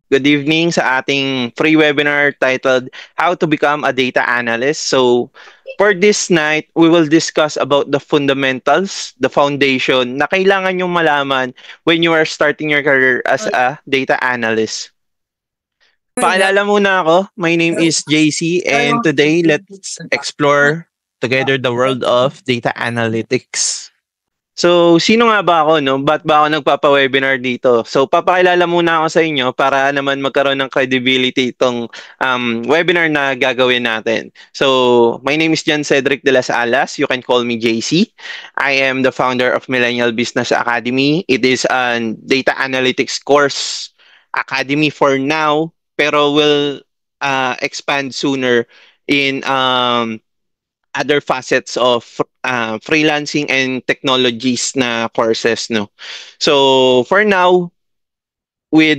Good evening sa ating free webinar titled How to Become a Data Analyst. So, for this night, we will discuss about the fundamentals, the foundation na kailangan yung malaman when you are starting your career as a data analyst. Paalala muna ako, my name is JC and today let's explore together the world of data analytics. So, sino nga ba ako, no? Ba't ba ako nagpapa-webinar dito? So, papakilala muna ako sa inyo para naman magkaroon ng credibility itong webinar na gagawin natin. So, my name is John Cedric de las Alas. You can call me JC. I am the founder of Millennial Business Academy. It is a data analytics course academy for now, pero will expand sooner in other facets of freelancing and technologies na courses, no? So for now, with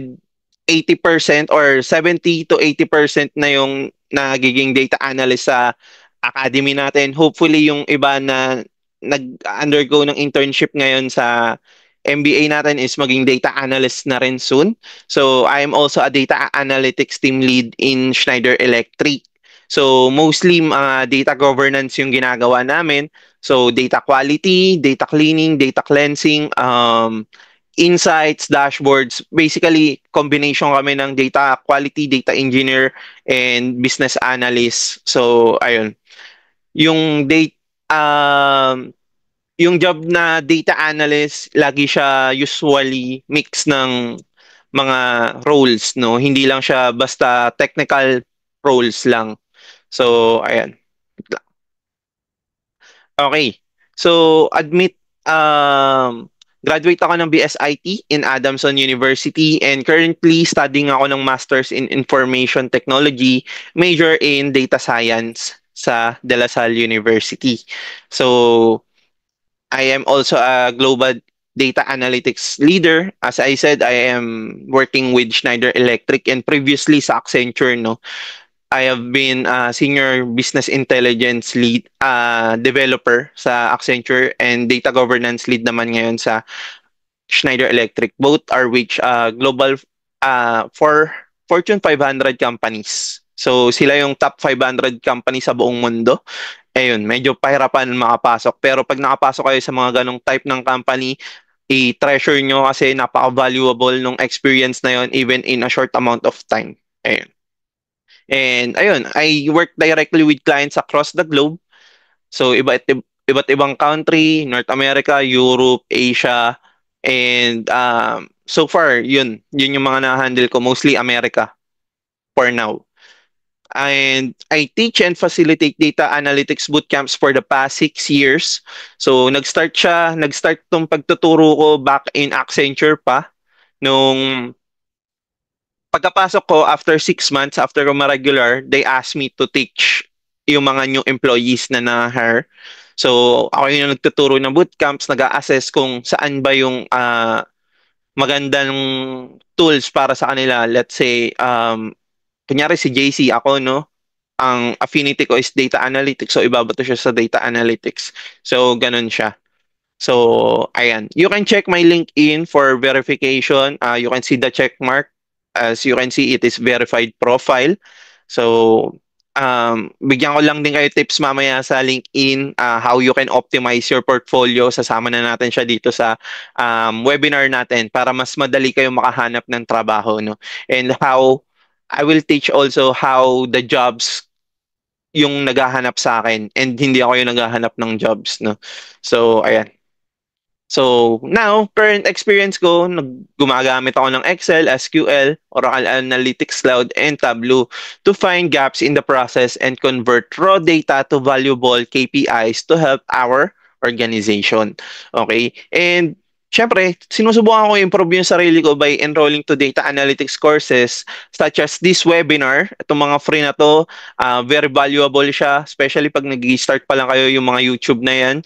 80% or 70 to 80% na yung nagiging data analyst sa academy natin, hopefully yung iba na nag-undergo ng internship ngayon sa MBA natin is maging data analyst na rin soon. So I am also a data analytics team lead in Schneider Electric. So mostly data governance yung ginagawa namin. So data quality, data cleaning, data cleansing, insights, dashboards, basically combination kami ng data quality, data engineer, and business analyst. So ayun, yung data yung job na data analyst, lagi siya usually mix ng mga roles, no? Hindi lang siya basta technical roles lang. So, ayan. Okay. So, graduate ako ng BSIT in Adamson University and currently studying ako ng Masters in Information Technology, major in Data Science sa De La Salle University. So, I am also a global data analytics leader. As I said, I am working with Schneider Electric and previously sa Accenture, no. I have been a senior business intelligence lead developer sa Accenture and data governance lead naman ngayon sa Schneider Electric. Both are which global for Fortune 500 companies. So sila yung top 500 companies sa buong mundo. Ayun, medyo pahirapan makapasok. Pero pag nakapasok kayo sa mga ganong type ng company, i-treasure nyo kasi napaka-valuable nung experience na yon even in a short amount of time. Ayun. And ayun, I work directly with clients across the globe. So iba't ibang country, North America, Europe, Asia, and so far, yun yung mga na-handle ko, mostly America for now. And I teach and facilitate data analytics bootcamps for the past 6 years. So nag-start tong pagtuturo ko back in Accenture pa. Nung pagkapasok ko after 6 months, after ko ma-regular, they asked me to teach yung mga new employees na na-hire. So ako yung nagtuturo ng bootcamps, nag-a-assess kung saan ba yung magandang tools para sa kanila. Let's say, kunyari si JC, ako, no? Ang affinity ko is data analytics. So, ibabato siya sa data analytics. So, ganun siya. So, ayan. You can check my LinkedIn for verification. You can see the check mark. As you can see, it is verified profile. So, bigyan ko lang din kayo tips mamaya sa LinkedIn, how you can optimize your portfolio. Sasama na natin siya dito sa webinar natin para mas madali kayo makahanap ng trabaho, no? And how I will teach also how the jobs yung naghahanap sa akin and hindi ako yung naghahanap ng jobs, no? So, ayan. So, now, current experience ko, gumagamit ako ng Excel, SQL, Oracle Analytics Cloud, and Tableau to find gaps in the process and convert raw data to valuable KPIs to help our organization. Okay? And syempre, sinusubukan ko improve yung sarili ko by enrolling to data analytics courses such as this webinar. Itong mga free na to, very valuable siya, especially pag nag-start pa lang kayo yung mga YouTube na yan.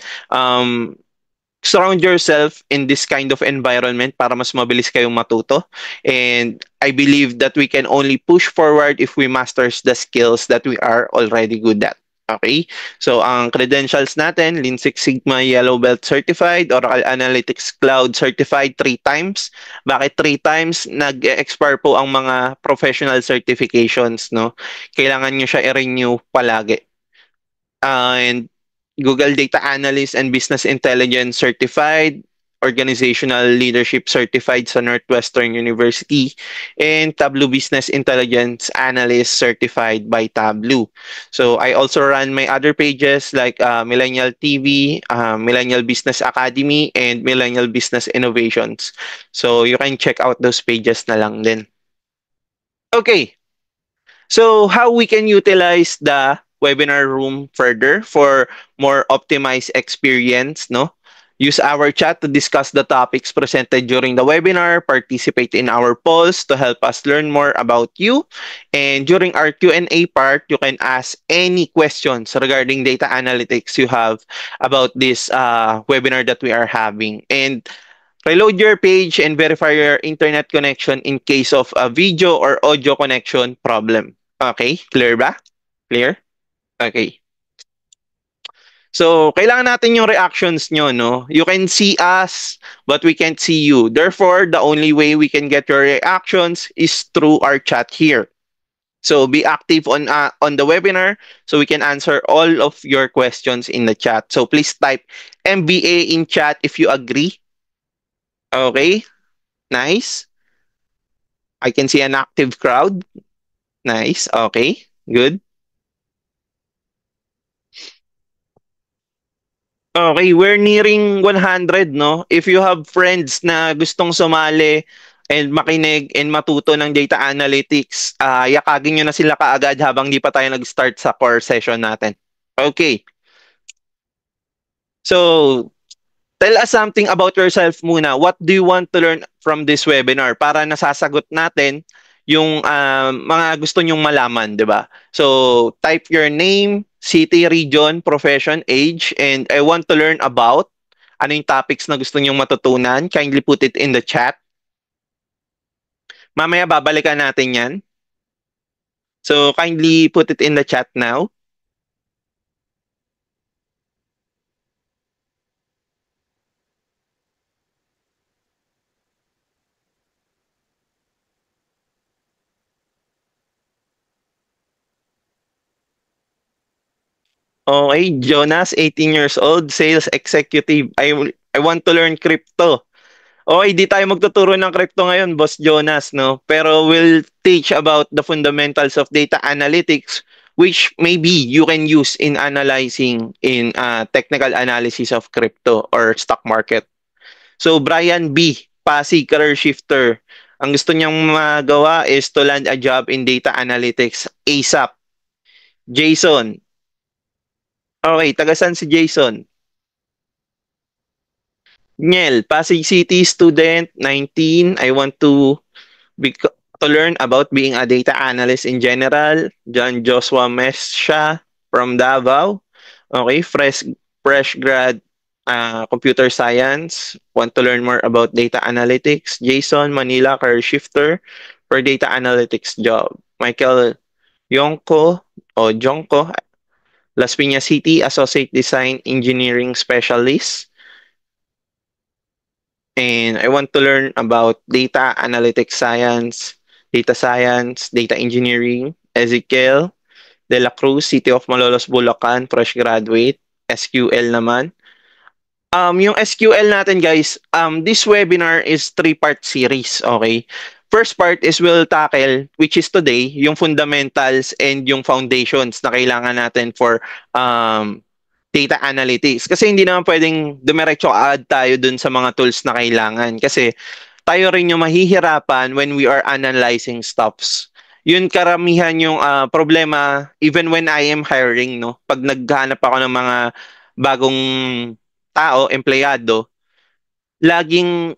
Surround yourself in this kind of environment para mas mabilis kayong matuto. And I believe that we can only push forward if we masters the skills that we are already good at. Okay? So, ang credentials natin, Lean Six Sigma Yellow Belt Certified, Oracle Analytics Cloud Certified three times. Bakit three times? Nag-expire po ang mga professional certifications, no? Kailangan nyo siya i-renew palagi. And Google Data Analyst and Business Intelligence Certified, Organizational Leadership Certified sa Northwestern University, and Tableau Business Intelligence Analyst Certified by Tableau. So I also run my other pages like Millennial TV, Millennial Business Academy, and Millennial Business Innovations. So you can check out those pages na lang din. Okay, so how we can utilize the webinar room further for more optimized experience, no? Use our chat to discuss the topics presented during the webinar, participate in our polls to help us learn more about you. And during our Q&A part, you can ask any questions regarding data analytics you have about this webinar that we are having. And reload your page and verify your internet connection in case of a video or audio connection problem. Okay, clear ba? Clear? Okay. So, kailangan natin yung reactions nyo, no? You can see us, but we can't see you. Therefore, the only way we can get your reactions is through our chat here. So, be active on the webinar so we can answer all of your questions in the chat. So, please type MBA in chat if you agree. Okay, nice. I can see an active crowd. Nice. Okay. Good. Okay, we're nearing 100, no? If you have friends na gustong sumali and makinig and matuto ng data analytics, yakagin nyo na sila kaagad habang di pa tayo nag-start sa core session natin. Okay. So, tell us something about yourself muna. What do you want to learn from this webinar para nasasagot natin yung mga gusto nyong malaman, di ba? So, type your name, city, region, profession, age, and I want to learn about ano yung topics na gusto nyong matutunan. Kindly put it in the chat. Mamaya babalikan natin yan. So, kindly put it in the chat now. Okay, Jonas, 18 years old, sales executive. I want to learn crypto. Okay, di tayo magtuturo ng crypto ngayon, Boss Jonas, no? Pero we'll teach about the fundamentals of data analytics, which maybe you can use in analyzing in technical analysis of crypto or stock market. So, Brian B., Pasig career shifter. Ang gusto niyang magawa is to land a job in data analytics ASAP. Jason. Okay, taga saan si Jason? Niel, Pasig City student, 19. I want to learn about being a data analyst in general. John Joshua Mesha from Davao. Okay, fresh grad computer science. Want to learn more about data analytics. Jason, Manila, career shifter for data analytics job. Michael Yonko o Jonko, Las Piñas City, associate design engineering specialist. And I want to learn about data analytics science, data engineering. Ezekiel De La Cruz, City of Malolos, Bulacan, fresh graduate. SQL naman. Yung SQL natin guys, this webinar is three-part series, okay? First part is we'll tackle, which is today, yung fundamentals and yung foundations na kailangan natin for data analytics. Kasi hindi naman pwedeng dumiretso add tayo dun sa mga tools na kailangan. Kasi tayo rin yung mahihirapan when we are analyzing stuffs. Yun karamihan yung problema even when I am hiring, no? Pag naghahanap ako ng mga bagong tao, empleyado, laging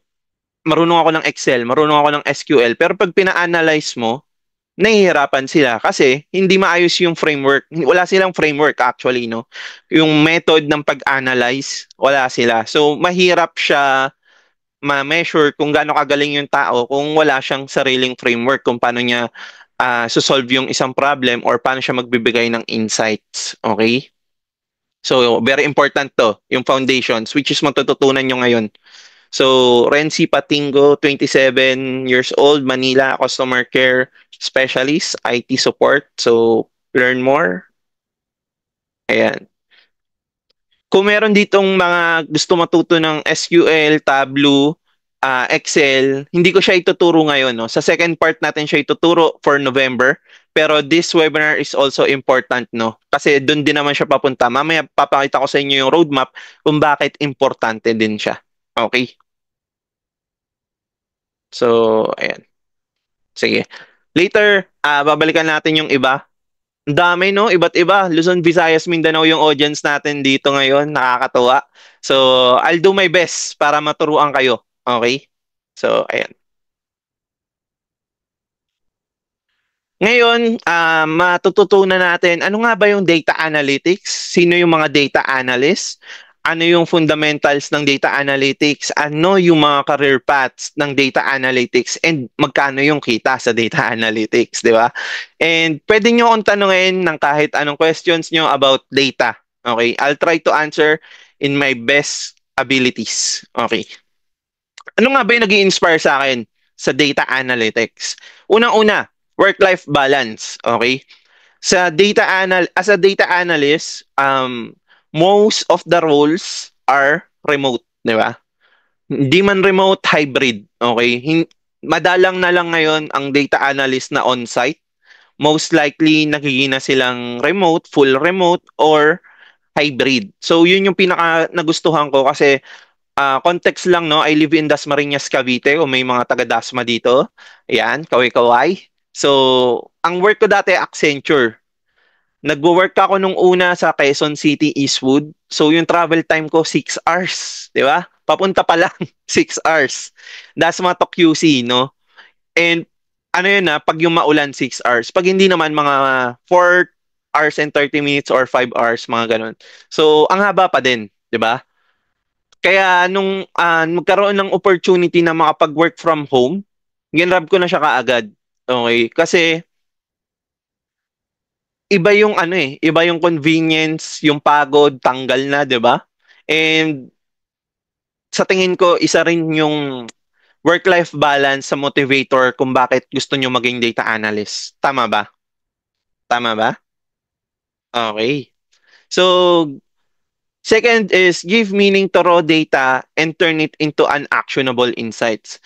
marunong ako ng Excel, marunong ako ng SQL, pero pag pina-analyze mo, nahihirapan sila kasi hindi maayos yung framework. Wala silang framework actually, no? Yung method ng pag-analyze, wala sila. So, mahirap siya ma-measure kung gaano kagaling yung tao kung wala siyang sariling framework kung paano niya solve yung isang problem or paano siya magbibigay ng insights. Okay? So, very important to, yung foundations, which is matututunan nyo ngayon. So, Renzi Patingo, 27 years old, Manila, customer care specialist, IT support. So, learn more. Ayan. Kung meron ditong mga gusto matuto ng SQL, Tableau, Excel, hindi ko siya ituturo ngayon. No? Sa second part natin siya ituturo for November. Pero this webinar is also important, no? Kasi doon din naman siya papunta. Mamaya papakita ko sa inyo yung roadmap kung bakit importante din siya. Okay? So, ayan. Sige. Later, babalikan natin yung iba. Ang dami, no? Iba't iba. Luzon, Visayas, Mindanao yung audience natin dito ngayon. Nakakatuwa. So, I'll do my best para maturuan kayo. Okay? So, ayan. Ngayon, matututunan natin ano nga ba yung data analytics? Sino yung mga data analysts? Ano yung fundamentals ng data analytics? Ano yung mga career paths ng data analytics? And magkano yung kita sa data analytics, di ba? And pwede nyo akong tanungin ng kahit anong questions nyo about data. Okay? I'll try to answer in my best abilities. Okay. Ano nga ba yung nag inspire sa akin sa data analytics? Unang-una, work-life balance. Okay? As a data analyst, most of the roles are remote, di ba? Hindi man remote, hybrid. Okay? Madalang na lang ngayon ang data analyst na on-site. Most likely, nagiging na silang remote, full remote, or hybrid. So, yun yung pinaka nagustuhan ko kasi context lang, no? I live in Dasmariñas, Cavite, o may mga taga-Dasma dito. Ayan, kaway-kaway. So, ang work ko dati, Accenture. Nagwo-work ako nung una sa Quezon City, Eastwood. So, yung travel time ko, 6 hours. Di ba? Papunta pa lang, 6 hours. Dasma to QC, no? And ano yun pag yung maulan, 6 hours. Pag hindi naman, mga 4 hours and 30 minutes or 5 hours, mga ganun. So, ang haba pa din, di ba? Kaya nung magkaroon ng opportunity na makapag-work from home, ginrab ko na siya kaagad. Okay? Kasi iba yung iba yung convenience, yung pagod, tanggal na, 'di ba? And sa tingin ko, isa rin yung work-life balance sa motivator kung bakit gusto nyo maging data analyst. Tama ba? Tama ba? Okay. So, second is give meaning to raw data and turn it into an actionable insights.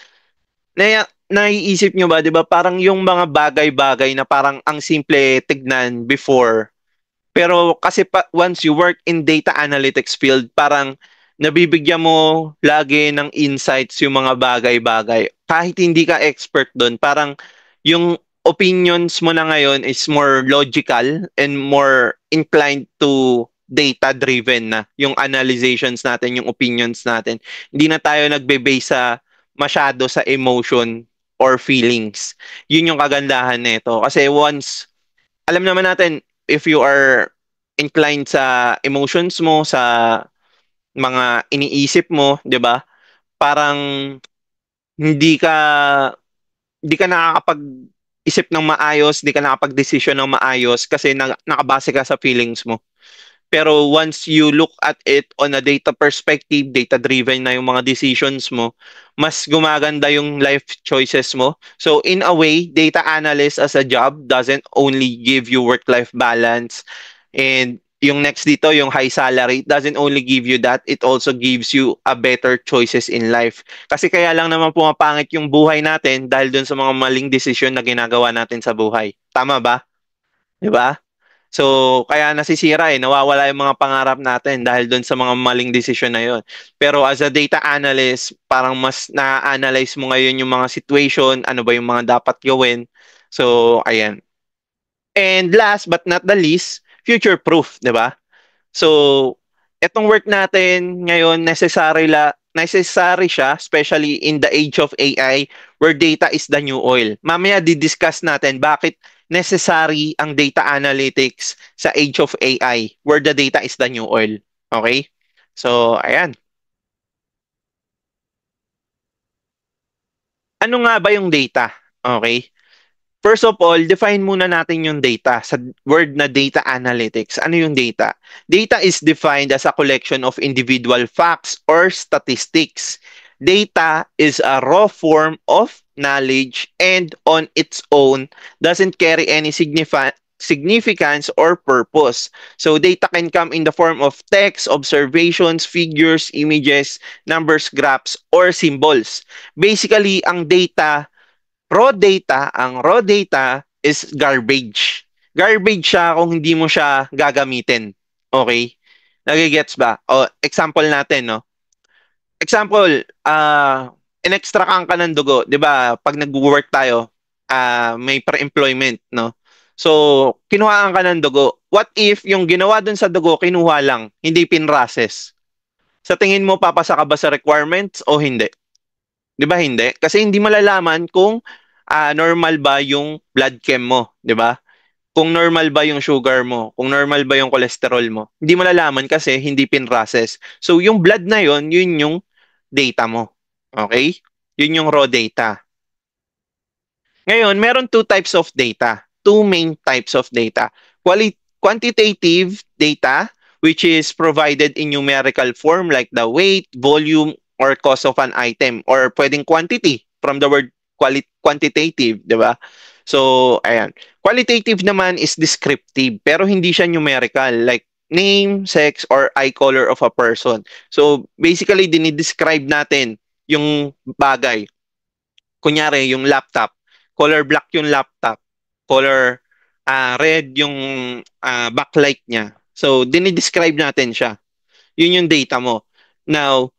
Naiisip nyo ba, di ba, parang yung mga bagay-bagay na parang ang simple tignan before, pero kasi once you work in data analytics field, parang nabibigyan mo lagi ng insights yung mga bagay-bagay. Kahit hindi ka expert doon, parang yung opinions mo na ngayon is more logical and more inclined to data-driven na. Yung analyzations natin, yung opinions natin. Hindi na tayo nagbe-base sa masyado sa emotion or feelings. Yun yung kagandahan nito. Kasi once, alam naman natin, if you are inclined sa emotions mo, sa mga iniisip mo, 'di ba? Parang hindi ka hindi ka nakakapag-isip ng maayos, hindi ka nakapag-desisyon ng maayos kasi nakabase ka sa feelings mo. Pero once you look at it on a data perspective, data-driven na yung mga decisions mo, mas gumaganda yung life choices mo. So in a way, data analyst as a job doesn't only give you work-life balance and yung next dito, yung high salary, it doesn't only give you that, it also gives you a better choices in life. Kasi kaya lang naman pumapangit yung buhay natin dahil dun sa mga maling desisyon na ginagawa natin sa buhay. Tama ba? 'Di ba? So, kaya nasisira nawawala yung mga pangarap natin dahil doon sa mga maling desisyon na yon. Pero as a data analyst, parang mas na-analyze mo ngayon yung mga situation, ano ba yung mga dapat gawin. So, ayan. And last but not the least, future proof, 'di ba? So, etong work natin ngayon necessary siya especially in the age of AI where data is the new oil. Mamaya di-discuss natin bakit necessary ang data analytics sa age of AI where the data is the new oil. Okay? So, ayan. Ano nga ba yung data? Okay? First of all, define muna natin yung data. Sa word na data analytics, ano yung data? Data is defined as a collection of individual facts or statistics. Data is a raw form of knowledge and on its own doesn't carry any significance or purpose. So data can come in the form of text, observations, figures, images, numbers, graphs, or symbols. Basically, ang raw data is garbage. Garbage siya kung hindi mo siya gagamitin. Okay? Nagigets ba? O, example natin, no? Example, in-extractan ka ng dugo, 'di ba? Pag nag-work tayo, may pre-employment, no? So, kinuhaan ka ng dugo. What if yung ginawa dun sa dugo, kinuha lang, hindi pinrases? Sa tingin mo, papasa ka ba sa requirements o hindi? 'Di ba hindi? Kasi hindi malalaman kung normal ba yung blood chem mo, 'di ba? Kung normal ba yung sugar mo, kung normal ba yung cholesterol mo. Hindi malalaman kasi hindi pinrocess. So yung blood na yon, yun yung data mo. Okay? Yun yung raw data. Ngayon, meron two types of data. Two main types of data. Quantitative data, which is provided in numerical form like the weight, volume, or cost of an item. Or pwedeng quantity from the word quantitative, di ba? So, ayan. Qualitative naman is descriptive, pero hindi siya numerical. Like name, sex, or eye color of a person. So, basically, dinidescribe natin yung bagay. Kunyari, yung laptop, color black yung laptop, color red yung backlight niya. So, dinidescribe natin siya. Yun yung data mo. Now,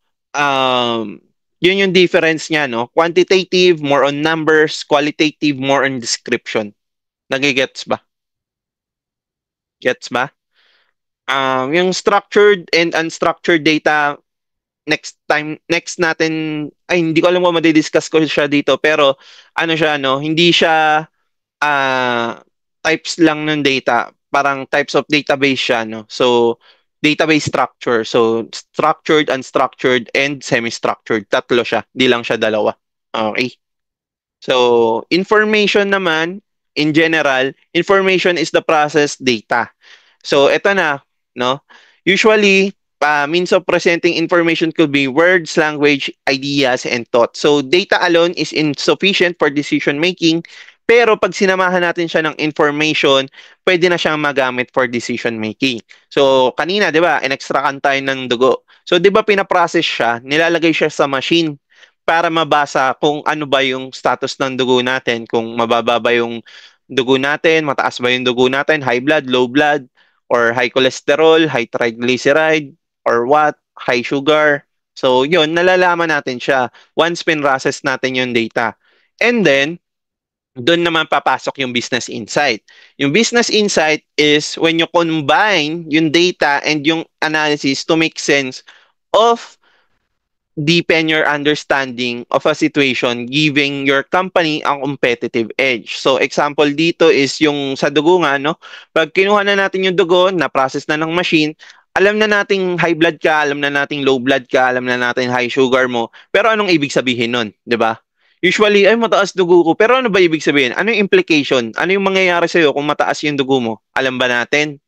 yun yung difference niya, no? Quantitative, more on numbers, qualitative, more on description. Nagigets ba? Gets ba? Yung structured and unstructured data, next natin, ay, hindi ko alam kung madidiscuss ko siya dito, pero ano siya, no? Hindi siya ah, types lang ng data. Parang types of database siya, no? So, database structure. So, structured, unstructured, and semi-structured. Tatlo siya. Di lang siya dalawa. Okay? So, information naman, in general, information is the processed data. So, eto na, no? Usually, means of presenting information could be words, language, ideas, and thoughts. So, data alone is insufficient for decision making, pero pag sinamahan natin siya ng information, pwede na siyang magamit for decision making. So, kanina, di ba, in-extractan tayo ng dugo. So, di ba, pinaprocess siya, nilalagay siya sa machine para mabasa kung ano ba yung status ng dugo natin, kung mababa ba yung dugo natin, mataas ba yung dugo natin, high blood, low blood, or high cholesterol, high triglyceride, or what, high sugar. So, yun, nalalaman natin siya once pinrocess natin yung data. And then, doon naman papasok yung business insight. Yung business insight is when you combine yung data and yung analysis to make sense of deepen your understanding of a situation, giving your company a competitive edge. So, example dito is yung sa dugo nga, no? Pag kinuha na natin yung dugo, na-process na ng machine, alam na nating high blood ka, alam na nating low blood ka, alam na natin high sugar mo. Pero anong ibig sabihin nun, 'di ba? Usually, ay mataas dugo ko. Pero ano ba ibig sabihin? Ano yung implication? Ano yung mangyayari sa'yo kung mataas yung dugo mo? Alam ba natin?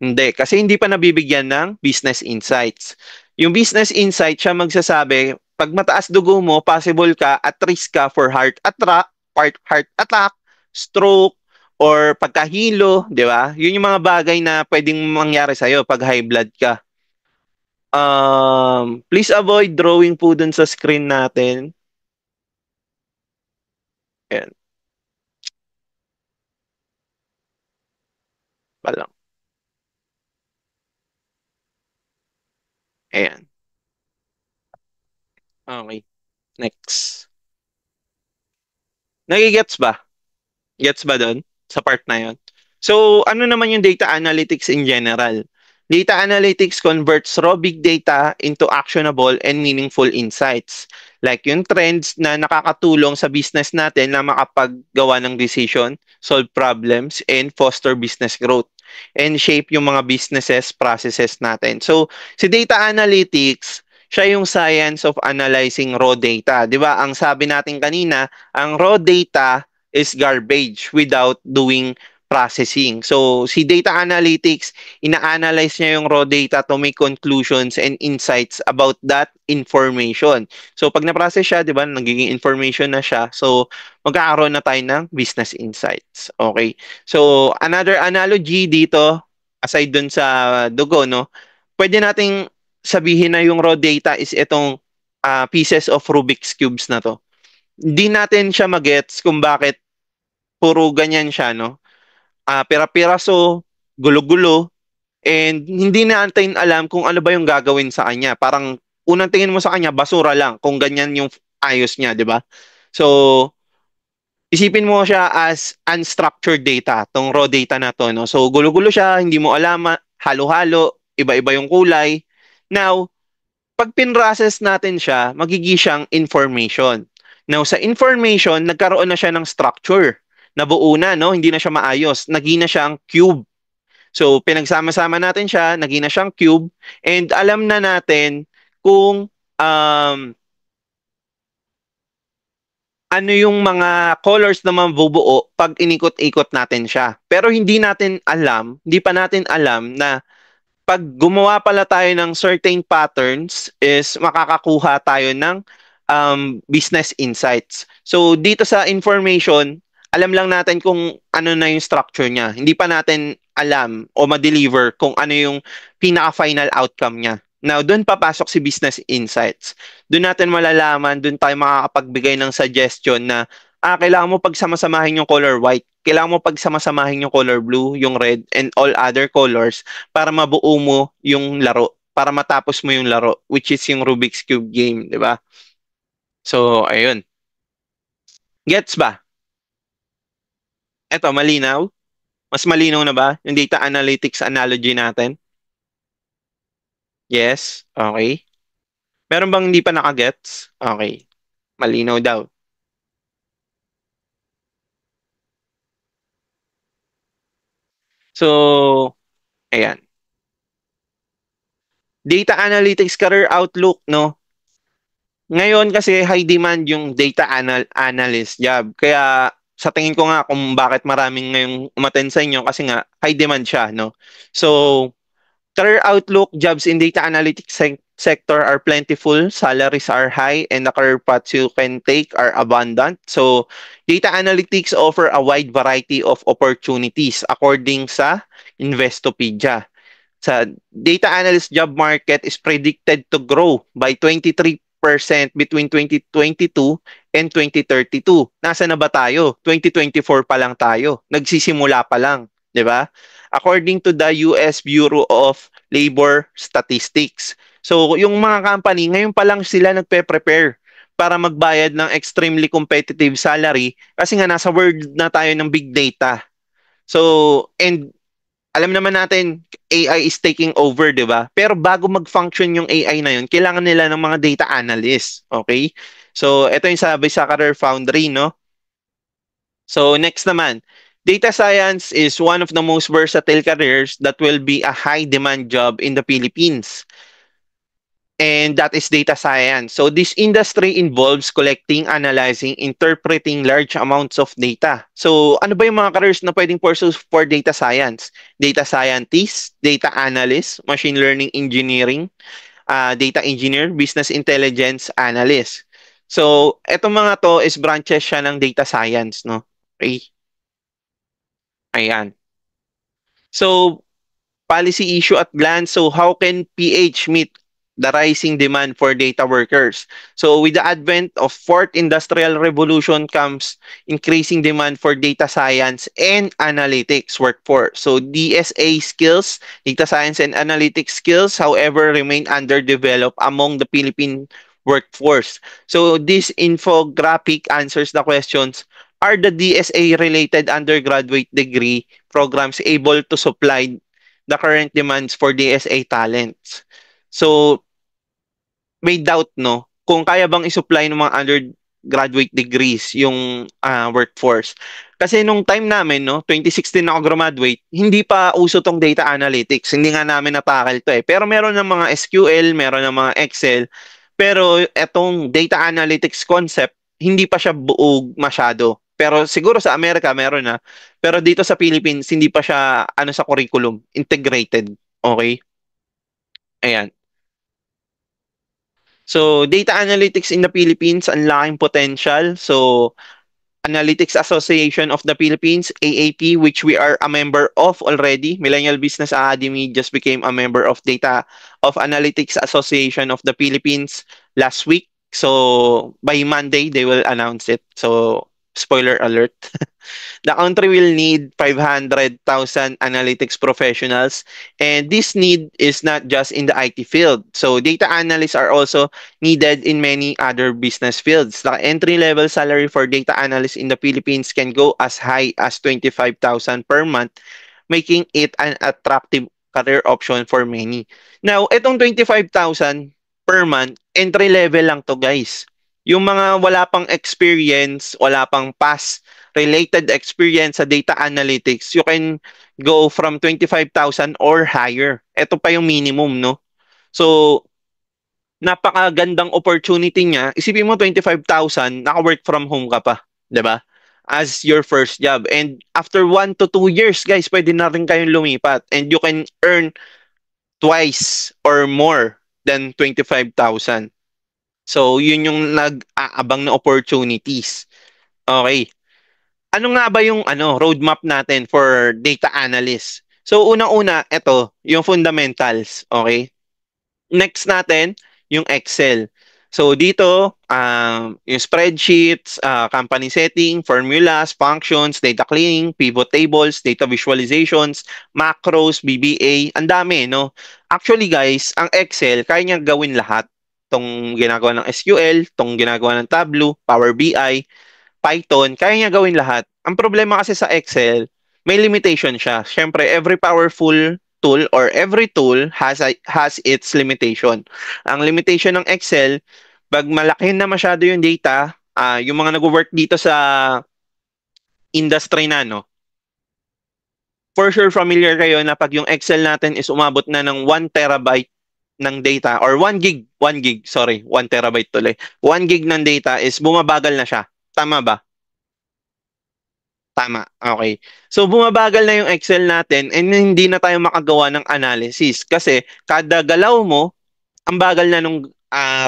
Hindi, kasi hindi pa nabibigyan ng business insights. Yung business insight, siya magsasabi, pag mataas dugo mo, possible ka at risk ka for heart attack, stroke, or pagkahilo, di ba? Yun yung mga bagay na pwedeng mangyari sa'yo pag high blood ka. Please avoid drawing po dun sa screen natin. Ayan, palang. Ayan. Okay, next. Nagigets ba? Gets ba doon? Sa part na yon. So, ano naman yung data analytics in general? Data analytics converts raw big data into actionable and meaningful insights. Like yung trends na nakakatulong sa business natin na makapaggawa ng decision, solve problems, and foster business growth and shape yung mga businesses, processes natin. So, si data analytics, siya yung science of analyzing raw data. 'Di ba? Ang sabi natin kanina, ang raw data is garbage without doing processing. So, si data analytics, ina-analyze niya yung raw data to make conclusions and insights about that information. So, pag na-process siya, di ba, nagiging information na siya. So, magkakaroon na tayo ng business insights. Okay. So, another analogy dito, aside dun sa dugo, no, pwede nating sabihin na yung raw data is itong pieces of Rubik's Cubes na to. Hindi natin siya magets kung bakit puro ganyan siya, no? Pira-piraso, gulo-gulo, and hindi natin alam kung ano ba yung gagawin sa kanya. Parang unang tingin mo sa kanya, basura lang kung ganyan yung ayos niya, di ba? So, isipin mo siya as unstructured data, tong raw data na to, no? So, gulo-gulo siya, hindi mo alam, halo-halo, iba-iba yung kulay. Now, pag pinrocess natin siya, magiging siyang information. Now, sa information, nagkaroon na siya ng structure. Nabuo na, no? Hindi na siya maayos. Naging na siyang cube. So, pinagsama-sama natin siya, naging na siyang cube, and alam na natin kung ano yung mga colors na mabubuo pag inikot-ikot natin siya. Pero hindi pa natin alam na pag gumawa pala tayo ng certain patterns is makakakuha tayo ng business insights. So dito sa information, alam lang natin kung ano na yung structure niya. Hindi pa natin alam o ma-deliver kung ano yung pinaka-final outcome niya. Now, doon papasok si business insights. Doon natin malalaman, doon tayo makakapagbigay ng suggestion na kailangan mo pagsama-samahin yung color white, kailangan mo pagsama-samahin yung color blue, yung red, and all other colors para mabuo mo yung laro, para matapos mo yung laro, which is yung Rubik's Cube game, di ba? So, ayun. Gets ba? Eto, malinaw? Mas malinaw na ba yung data analytics analogy natin? Yes? Okay. Meron bang hindi pa nakagets? Okay. Malinaw daw. So, ayan. Data analytics career outlook, no? Ngayon kasi high demand yung data analyst job. Kaya sa tingin ko nga kung bakit maraming ngayong umattend sa inyo kasi nga high demand siya, no? So, career outlook, jobs in data analytics sector are plentiful, salaries are high, and the career paths you can take are abundant. So, data analytics offer a wide variety of opportunities according sa Investopedia. Sa data analyst job market is predicted to grow by 23% between 2022 and 2032. Nasa na ba tayo? 2024 pa lang tayo. Nagsisimula pa lang, 'di ba? According to the US Bureau of Labor Statistics. So, yung mga company, ngayon pa lang sila nagpe-prepare para magbayad ng extremely competitive salary kasi nga nasa world na tayo ng big data. So, and alam naman natin, AI is taking over, di ba? Pero bago mag-function yung AI na yun, kailangan nila ng mga data analysts. Okay? So, ito yung sabi sa Career Foundry, no? So, next naman, data science is one of the most versatile careers that will be a high-demand job in the Philippines. And that is data science. So this industry involves collecting, analyzing, interpreting large amounts of data. So ano ba yung mga careers na pwedeng pursue for data science? Data scientist, data analyst, machine learning engineering, data engineer, business intelligence analyst. So etong mga to is branches siya ng data science, no? Okay. Ayan. So policy issue at glance. So how can PH meet the rising demand for data workers? So with the advent of fourth industrial revolution comes increasing demand for data science and analytics workforce. So DSA skills, data science and analytics skills, however, remain underdeveloped among the Philippine workforce. So this infographic answers the questions: are the DSA related undergraduate degree programs able to supply the current demands for DSA talents? So, may doubt, no? Kung kaya bang isupply ng mga undergraduate degrees yung workforce. Kasi nung time namin, no, 2016 ako graduate, hindi pa uso tong data analytics. Hindi nga namin natakal to eh. Pero meron ng mga SQL, meron ng mga Excel. Pero etong data analytics concept, hindi pa siya buog masyado. Pero siguro sa Amerika meron na. Pero dito sa Philippines, hindi pa siya ano sa curriculum, integrated. Okay? Ayan. So, data analytics in the Philippines, ang laking potential. So, Analytics Association of the Philippines, AAP, which we are a member of already. Millennial Business Academy just became a member of Data of Analytics Association of the Philippines last week. So by Monday, they will announce it. So spoiler alert. The country will need 500,000 analytics professionals, and this need is not just in the IT field. So data analysts are also needed in many other business fields. The entry-level salary for data analysts in the Philippines can go as high as 25,000 per month, making it an attractive career option for many. Now, itong 25,000 per month, entry level lang to, guys. Yung mga wala pang experience, wala pang past related experience sa data analytics, you can go from 25,000 or higher. Ito pa yung minimum, no? So, napakagandang opportunity niya. Isipin mo 25,000, naka-work from home ka pa, 'di ba? As your first job. And after 1 to 2 years, guys, pwede na rin kayong lumipat and you can earn twice or more than 25,000. So, yun yung nag-aabang na opportunities. Okay. Ano nga ba yung roadmap natin for data analyst? So, unang-una, ito, yung fundamentals. Okay? Next natin, yung Excel. So dito, yung spreadsheets, company setting, formulas, functions, data cleaning, pivot tables, data visualizations, macros, VBA, ang dami, no? Actually guys, ang Excel, kaya niya gawin lahat. Tong ginagawa ng SQL, tong ginagawa ng Tableau, Power BI, Python, kaya niya gawin lahat. Ang problema kasi sa Excel, may limitation siya. Siyempre, every powerful tool or every tool has its limitation. Ang limitation ng Excel, pag malaki na masyado yung data, yung mga nag-work dito sa industry na, no, for sure familiar kayo na pag yung Excel natin is umabot na ng 1 terabyte ng data or 1 gig, sorry, 1 terabyte tuloy. 1 gig ng data is bumabagal na siya. Tama ba? Tama, okay. So bumabagal na yung Excel natin and hindi na tayo makagawa ng analysis kasi kada galaw mo, ang bagal na nung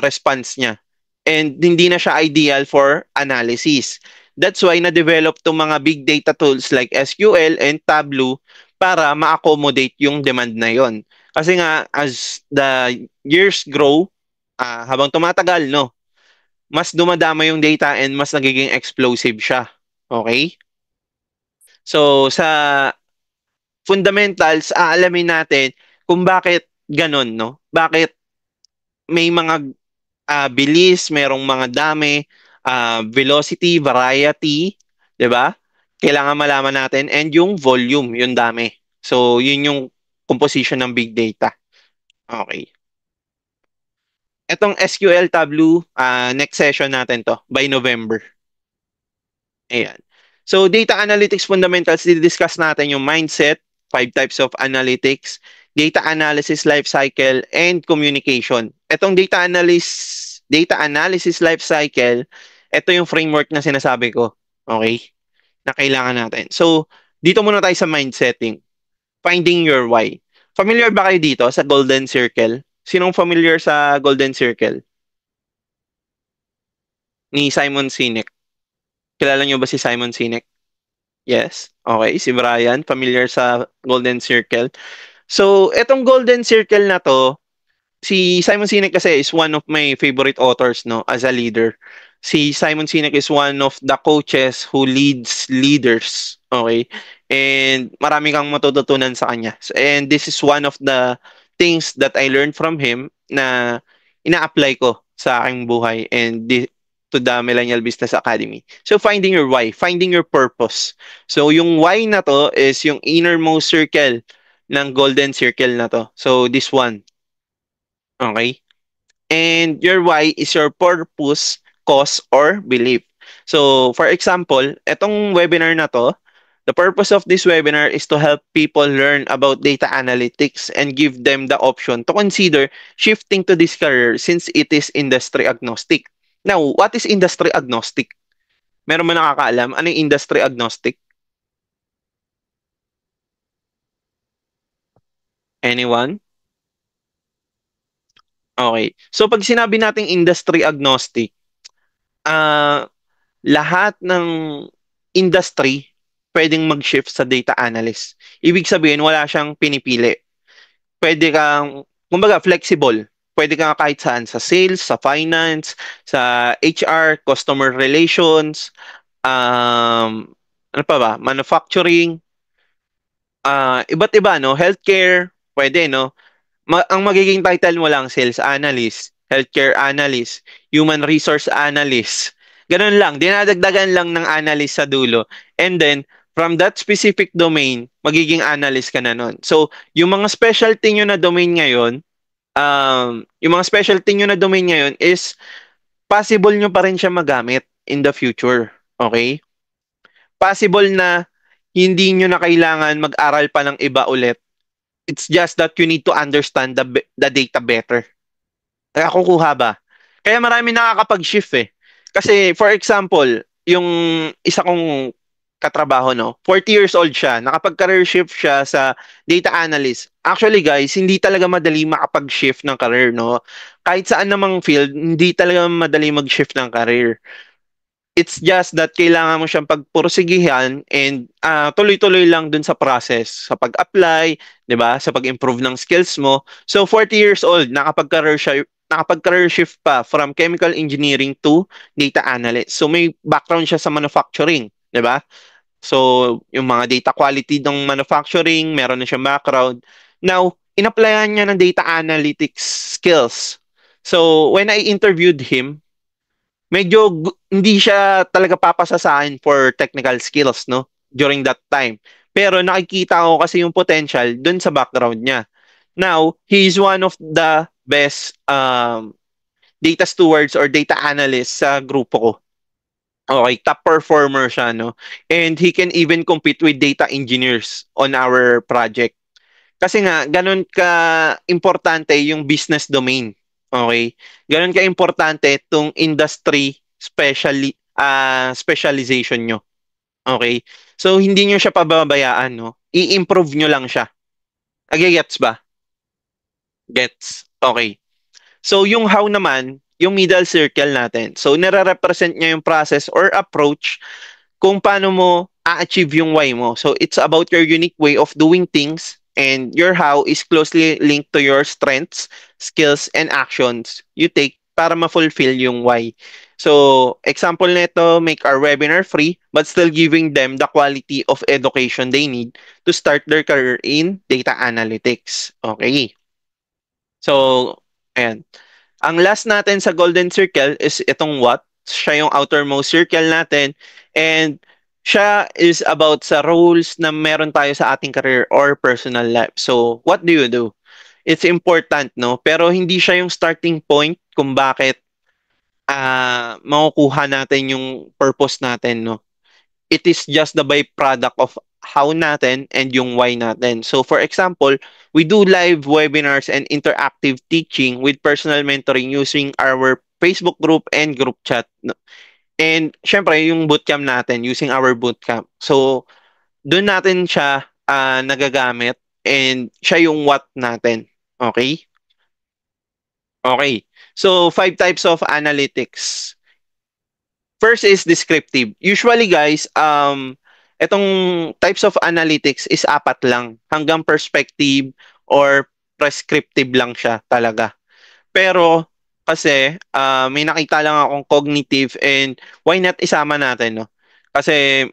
response niya. And hindi na siya ideal for analysis. That's why na-develop tong mga big data tools like SQL and Tableau para ma-accommodate yung demand na yon. Kasi nga, as the years grow, habang tumatagal, no, mas dumadama yung data and mas nagiging explosive siya. Okay? So, sa fundamentals, aalamin natin kung bakit ganon, no? Bakit may mga bilis, merong mga dami, velocity, variety, 'di ba? Kailangan malaman natin and yung volume, yung dami. So, yun yung composition ng big data. Okay. Etong SQL Tableau, next session natin to by November. Ayan. So, data analytics fundamentals, discuss natin yung mindset, 5 types of analytics, data analysis life cycle, and communication. Itong data analysis life cycle, ito yung framework na sinasabi ko. Okay? Na kailangan natin. So, dito muna tayo sa mind setting. Finding your why. Familiar ba kayo dito sa Golden Circle? Sinong familiar sa Golden Circle? Ni Simon Sinek. Kilala nyo ba si Simon Sinek? Yes. Okay, si Brian, familiar sa Golden Circle. So, etong Golden Circle na to, si Simon Sinek kasi is one of my favorite authors, no, as a leader. Si Simon Sinek is one of the coaches who leads leaders. Okay? And marami kang matututunan sa kanya. And this is one of the things that I learned from him na ina-apply ko sa aking buhay and to the Millennial Business Academy. So finding your why, finding your purpose. So yung why na to is yung innermost circle ng golden circle na to. So this one, okay? And your why is your purpose, cause, or belief. So, for example, etong webinar na to, the purpose of this webinar is to help people learn about data analytics and give them the option to consider shifting to this career since it is industry agnostic. Now, what is industry agnostic? Meron ba nakakaalam? Ano yung industry agnostic? Anyone? Okay. So pag sinabi nating industry agnostic, ah lahat ng industry pwedeng mag-shift sa data analyst. Ibig sabihin, wala siyang pinipili. Pwede kang, kumbaga, flexible. Pwede kang kahit saan, sa sales, sa finance, sa HR, customer relations, ano pa ba, manufacturing, iba't iba, no? Healthcare, pwede, no? Ang magiging title mo lang, sales analyst, healthcare analyst, human resource analyst. Ganun lang, dinadagdagan lang ng analyst sa dulo. And then, from that specific domain, magiging analyst ka na nun. So, yung mga specialty nyo na domain ngayon, yung mga specialty nyo na domain ngayon is possible nyo pa rin siya magamit in the future. Okay? Possible na hindi nyo na kailangan mag-aral pa ng iba ulit. It's just that you need to understand the data better. Kaya kukuha ba? Kaya marami nakakapag-shift eh. Kasi for example, yung isa kong katrabaho, no, 40 years old siya, nakapag-career shift siya sa data analyst. Actually guys, hindi talaga madali makapag-shift ng career, no. Kahit saan namang field, hindi talaga madali mag-shift ng career. It's just that kailangan mo siyang pagpursigihan and tuloy-tuloy lang dun sa process, sa pag-apply, 'di ba? Sa pag-improve ng skills mo. So 40 years old, nakapag-career shift pa from chemical engineering to data analyst. So may background siya sa manufacturing, 'di ba? So yung mga data quality ng manufacturing, meron na siyang background. Now, inapplyan niya ng data analytics skills. So when I interviewed him, medyo hindi siya talaga papasa sa akin for technical skills, no? During that time. Pero nakikita ko kasi yung potential dun sa background niya. Now, he is one of the best data stewards or data analysts sa grupo ko. Okay, top performer siya, no? And he can even compete with data engineers on our project. Kasi nga, ganun ka-importante yung business domain. Okay? Ganun ka-importante itong industry specialization nyo. Okay? So, hindi nyo siya pababayaan, no? I-improve nyo lang siya. Gets ba? Gets. Okay. So, yung how naman, yung middle circle natin. So, nare-represent niya yung process or approach kung paano mo a-achieve yung why mo. So it's about your unique way of doing things and your how is closely linked to your strengths, skills, and actions you take para ma-fulfill yung why. So example nito, make our webinar free but still giving them the quality of education they need to start their career in data analytics. Okay. So, ayan. Ang last natin sa golden circle is itong what. Siya yung outermost circle natin. And siya is about sa roles na meron tayo sa ating career or personal life. So, what do you do? It's important, no? Pero hindi siya yung starting point kung bakit makukuha natin yung purpose natin, no? It is just the byproduct of how natin and yung why natin. So for example, we do live webinars and interactive teaching with personal mentoring using our Facebook group and group chat. No? And syempre yung bootcamp natin using our bootcamp. So doon natin siya nagagamit and siya yung what natin. Okay? Okay. So five types of analytics. First is descriptive. Usually guys, itong types of analytics is apat lang. Hanggang perspective or prescriptive lang siya talaga. Pero kasi may nakita lang akong cognitive and why not isama natin, no? Kasi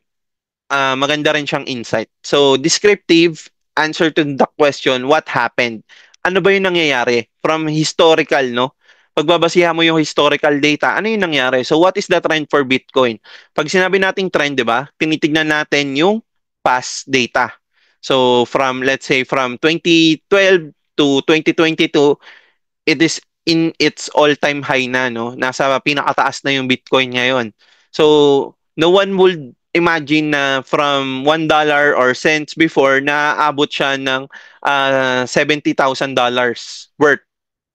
maganda rin siyang insight. So, descriptive answer to the question, what happened? Ano ba yung nangyayari? From historical, no? Pagbabasihan mo yung historical data, ano yung nangyari? So, what is the trend for Bitcoin? Pag sinabi nating trend, di ba? Tinitignan natin yung past data. So, let's say, from 2012 to 2022, it is in its all-time high na, no? Nasa pinakataas na yung Bitcoin ngayon. So, no one would imagine na from $1 or cents before na abot siya ng $70,000 worth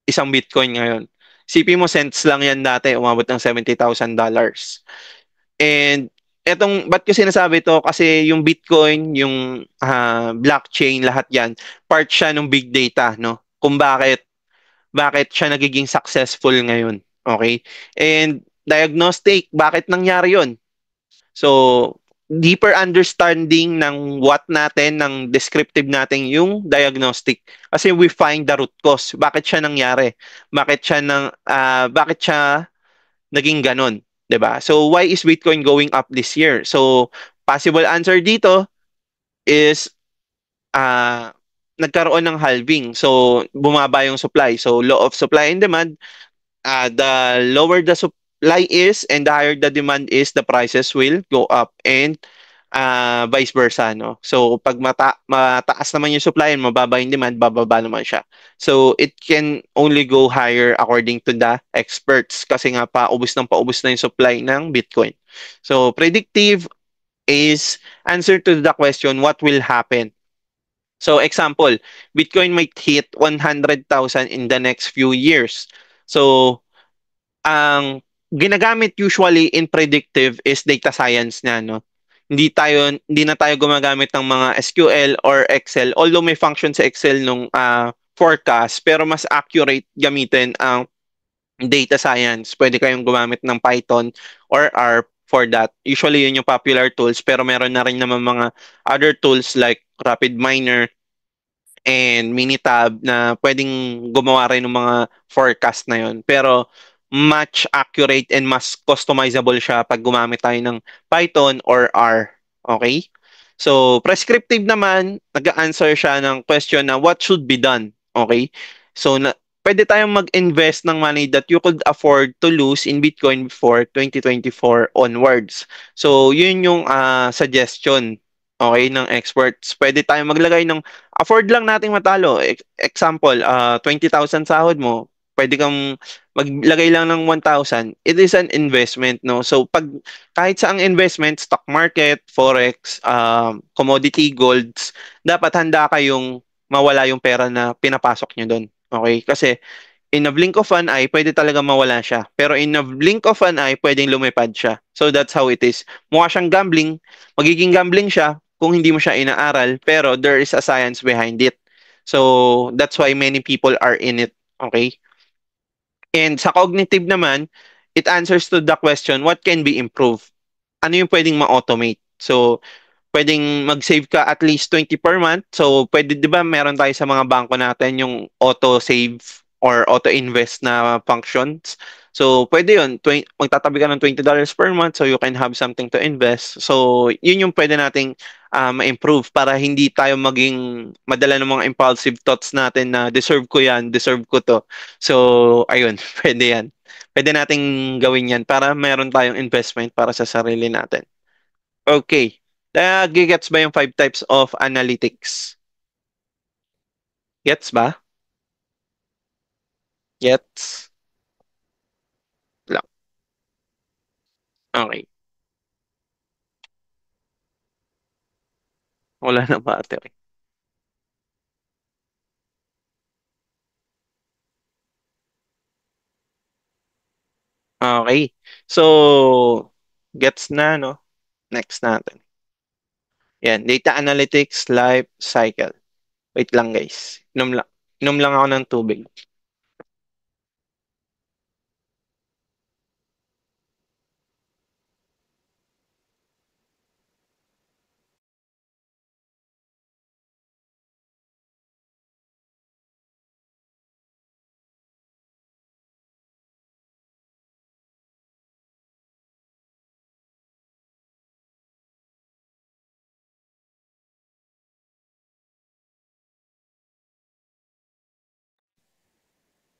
isang Bitcoin ngayon. Sipin mo cents lang yan dati, umabot ng $70,000. And ba't ko sinasabi to? Kasi yung Bitcoin, yung blockchain, lahat yan, part siya ng big data, no? Kung bakit siya nagiging successful ngayon. Okay? And diagnostic, bakit nangyari yun? So, deeper understanding ng what natin, ng descriptive natin yung diagnostic. Kasi we find the root cause. Bakit siya nangyari? Bakit siya naging ganun? 'Di ba? So, why is Bitcoin going up this year? So, possible answer dito is uh, nagkaroon ng halving. So, bumaba yung supply. So, law of supply and demand, the lower the supply is and the higher the demand is, the prices will go up and vice versa, no? So, pag mataas naman yung supply and mababa yung demand, bababa naman siya. So, it can only go higher according to the experts kasi nga paubos na yung supply ng Bitcoin. So, predictive is answer to the question, what will happen? So, example, Bitcoin might hit 100,000 in the next few years. So, ang ginagamit usually in predictive is data science na, no? Hindi na tayo gumagamit ng mga SQL or Excel, although may function sa Excel nung forecast, pero mas accurate gamitin ang data science. Pwede kayong gumamit ng Python or R for that. Usually yun yung popular tools, pero meron na rin naman mga other tools like RapidMiner and Minitab na pwedeng gumawa rin ng mga forecast na yun. Pero much accurate and mas customizable siya pag gumamit tayo ng Python or R. Okay? So, prescriptive naman, nag-answer siya ng question na what should be done. Okay? So, pwede tayong mag-invest ng money that you could afford to lose in Bitcoin before 2024 onwards. So, yun yung suggestion, okay, ng experts. Pwede tayong maglagay ng afford lang nating matalo. Example, 20,000 sahod mo, pwede kang maglagay lang ng 1,000. It is an investment, no? So pag kahit sa ang investment, stock market, forex, commodity, golds, dapat handa kayong mawala yung pera na pinapasok nyo doon. Okay? Kasi in a blink of an eye, pwede talaga mawala siya. Pero in a blink of an eye, pwedeng lumipad siya. So that's how it is. Mukha siyang gambling, magiging gambling siya kung hindi mo siya inaaral, pero there is a science behind it. So that's why many people are in it. Okay? And sa cognitive naman, it answers to the question, what can be improved? Ano yung pwedeng ma-automate? So, pwedeng mag-save ka at least 20 per month. So, pwede, di ba, meron tayo sa mga bangko natin yung auto-save or auto-invest na functions. So, pwede yun. Magtatabi ka ng $20 per month so you can have something to invest. So, yun yung pwede nating ma-improve para hindi tayo maging madala ng mga impulsive thoughts natin na deserve ko yan, deserve ko to. So, ayun, pwede yan. Pwede nating gawin yan para meron tayong investment para sa sarili natin. Okay. Gets ba yung five types of analytics? Gets ba? Gets? Lang. Okay. Wala na battery. Okay. So, gets na, no? Next natin. Yan. Data analytics life cycle. Wait lang, guys. Inom lang. Inom lang ako ng tubig.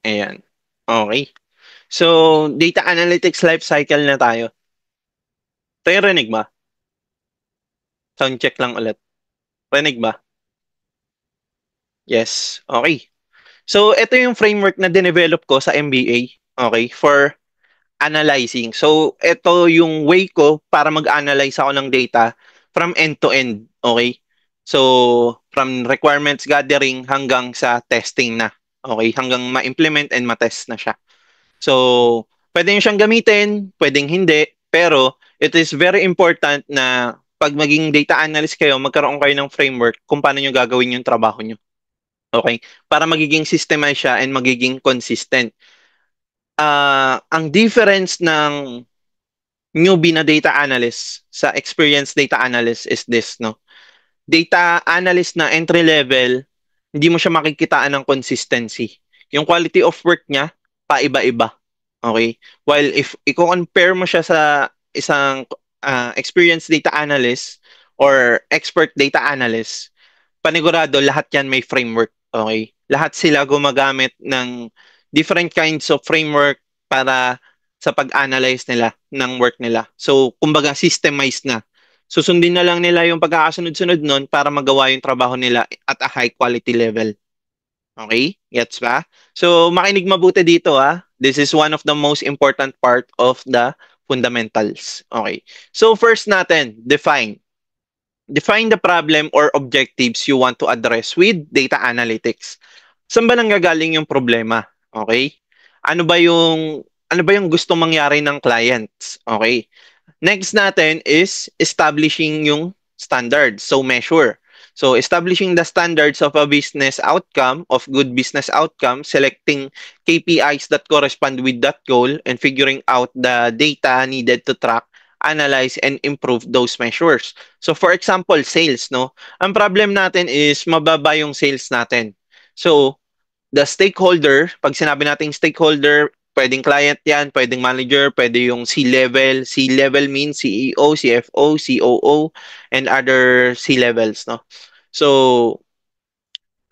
Ayan. Okay. So, data analytics life cycle na tayo. Tayo rinig ba? Sound check lang ulit. Rinig ba? Yes. Okay. So, ito yung framework na dinevelop ko sa MBA. Okay. For analyzing. So, ito yung way ko para mag-analyze ako ng data from end to end. Okay? So, from requirements gathering hanggang sa testing na. Okay? Hanggang ma-implement and ma-test na siya. So, pwede nyo siyang gamitin, pwedeng hindi. Pero it is very important na pag maging data analyst kayo, magkaroon kayo ng framework kung paano nyo gagawin yung trabaho nyo. Okay? Para magiging systemized siya and magiging consistent. Ang difference ng newbie na data analyst sa experienced data analyst is this, no? Data analyst na entry level, hindi mo siya makikitaan ng consistency. Yung quality of work niya, paiba-iba. Okay? While if i-compare mo siya sa isang experienced data analyst or expert data analyst, panigurado lahat yan may framework. Okay? Lahat sila gumagamit ng different kinds of framework para sa pag-analyze nila ng work nila. So, kumbaga systemized na. Susundin na lang nila yung pagkakasunod-sunod nun para magawa yung trabaho nila at a high quality level. Okay? Gets ba? So, makinig mabuti dito ah. This is one of the most important part of the fundamentals. Okay. So, first natin, define. Define the problem or objectives you want to address with data analytics. Saan ba nanggagaling yung problema? Okay? Ano ba yung gusto mangyari ng clients? Okay? Next natin is establishing yung standards. So measure. So establishing the standards of a business outcome, of good business outcome, selecting KPIs that correspond with that goal, and figuring out the data needed to track, analyze, and improve those measures. So for example, sales, no? Ang problem natin is mababa yung sales natin. So the stakeholder, pag sinabi nating stakeholder, pwedeng client yan, pwedeng manager, pwede yung C-level. C-level means CEO, CFO, COO, and other C-levels, no? So,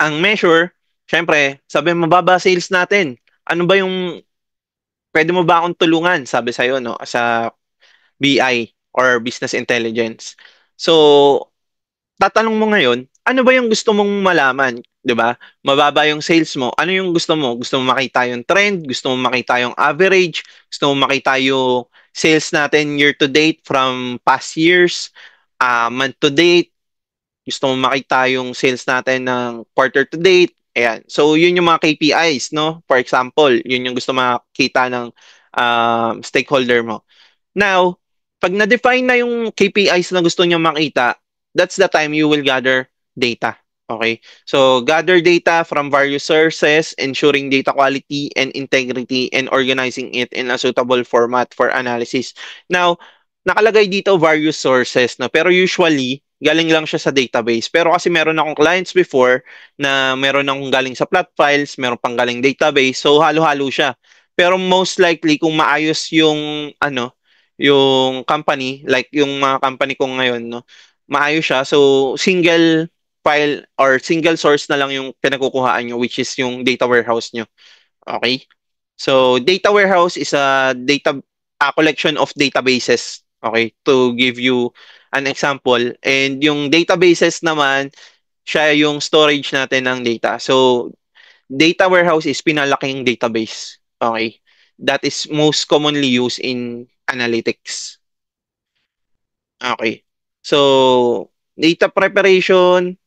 ang measure, syempre, sabi mababa sales natin. Ano ba yung, pwede mo ba akong tulungan, sabi sa'yo, no? Sa BI or business intelligence. So, tatanong mo ngayon, ano ba yung gusto mong malaman? 'Di ba? Mababa yung sales mo. Ano yung gusto mo? Gusto mo makita yung trend? Gusto mo makita yung average? Gusto mo makita yung sales natin year to date from past years, month to date? Gusto mo makita yung sales natin ng quarter to date? Ayan. So, yun yung mga KPIs, no? For example, yun yung gusto makita ng stakeholder mo. Now, pag na-define na yung KPIs na gusto niya makita, that's the time you will gather data. Okay? So, gather data from various sources, ensuring data quality and integrity, and organizing it in a suitable format for analysis. Now, nakalagay dito various sources, no? Pero usually, galing lang siya sa database. Pero kasi meron akong clients before na meron akong galing sa plot files, meron pang galing database. So, halo-halo siya. Pero most likely, kung maayos yung, yung company, like yung mga company ko ngayon, no, maayos siya. So, single file or single source na lang yung pinagkukuhaan nyo, which is yung data warehouse nyo. Okay? So, data warehouse is a collection of databases. Okay? To give you an example. And yung databases naman, siya yung storage natin ng data. So, data warehouse is pinalaking database. Okay? That is most commonly used in analytics. Okay. So, data preparation,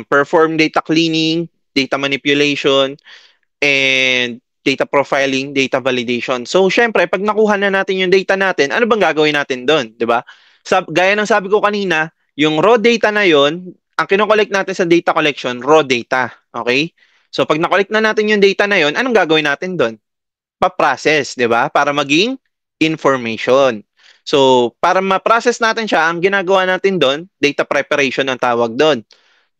perform data cleaning, data manipulation, and data profiling, data validation. So, syempre, pag nakuha na natin yung data natin, ano bang gagawin natin doon, 'di ba? Gaya ng sabi ko kanina, yung raw data na yon, ang kino-collect natin sa data collection, raw data. Okay? So, pag na-collect na natin yung data na yon, anong gagawin natin doon? Pa-process, 'di ba? Para maging information. So, para ma-process natin siya, ang ginagawa natin doon, data preparation ang tawag doon.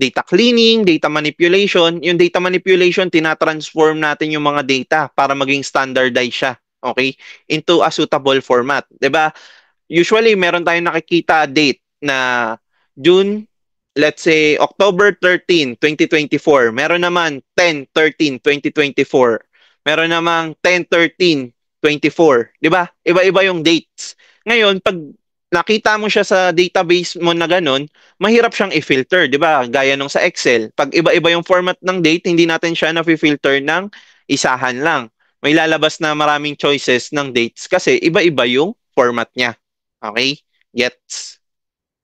Data cleaning, data manipulation. Yung data manipulation, tinatransform natin yung mga data para maging standardized siya. Okay? Into a suitable format. 'Di ba? Usually, meron tayong nakikita date na June, let's say, October 13, 2024. Meron naman 10-13-2024. Meron namang 10-13-24. Di ba? Iba-iba yung dates. Ngayon, pag nakita mo siya sa database mo na ganun, mahirap siyang i-filter. Di ba? Gaya nung sa Excel. Pag iba-iba yung format ng date, hindi natin siya na-filter ng isahan lang. May lalabas na maraming choices ng dates kasi iba-iba yung format niya. Okay? Gets?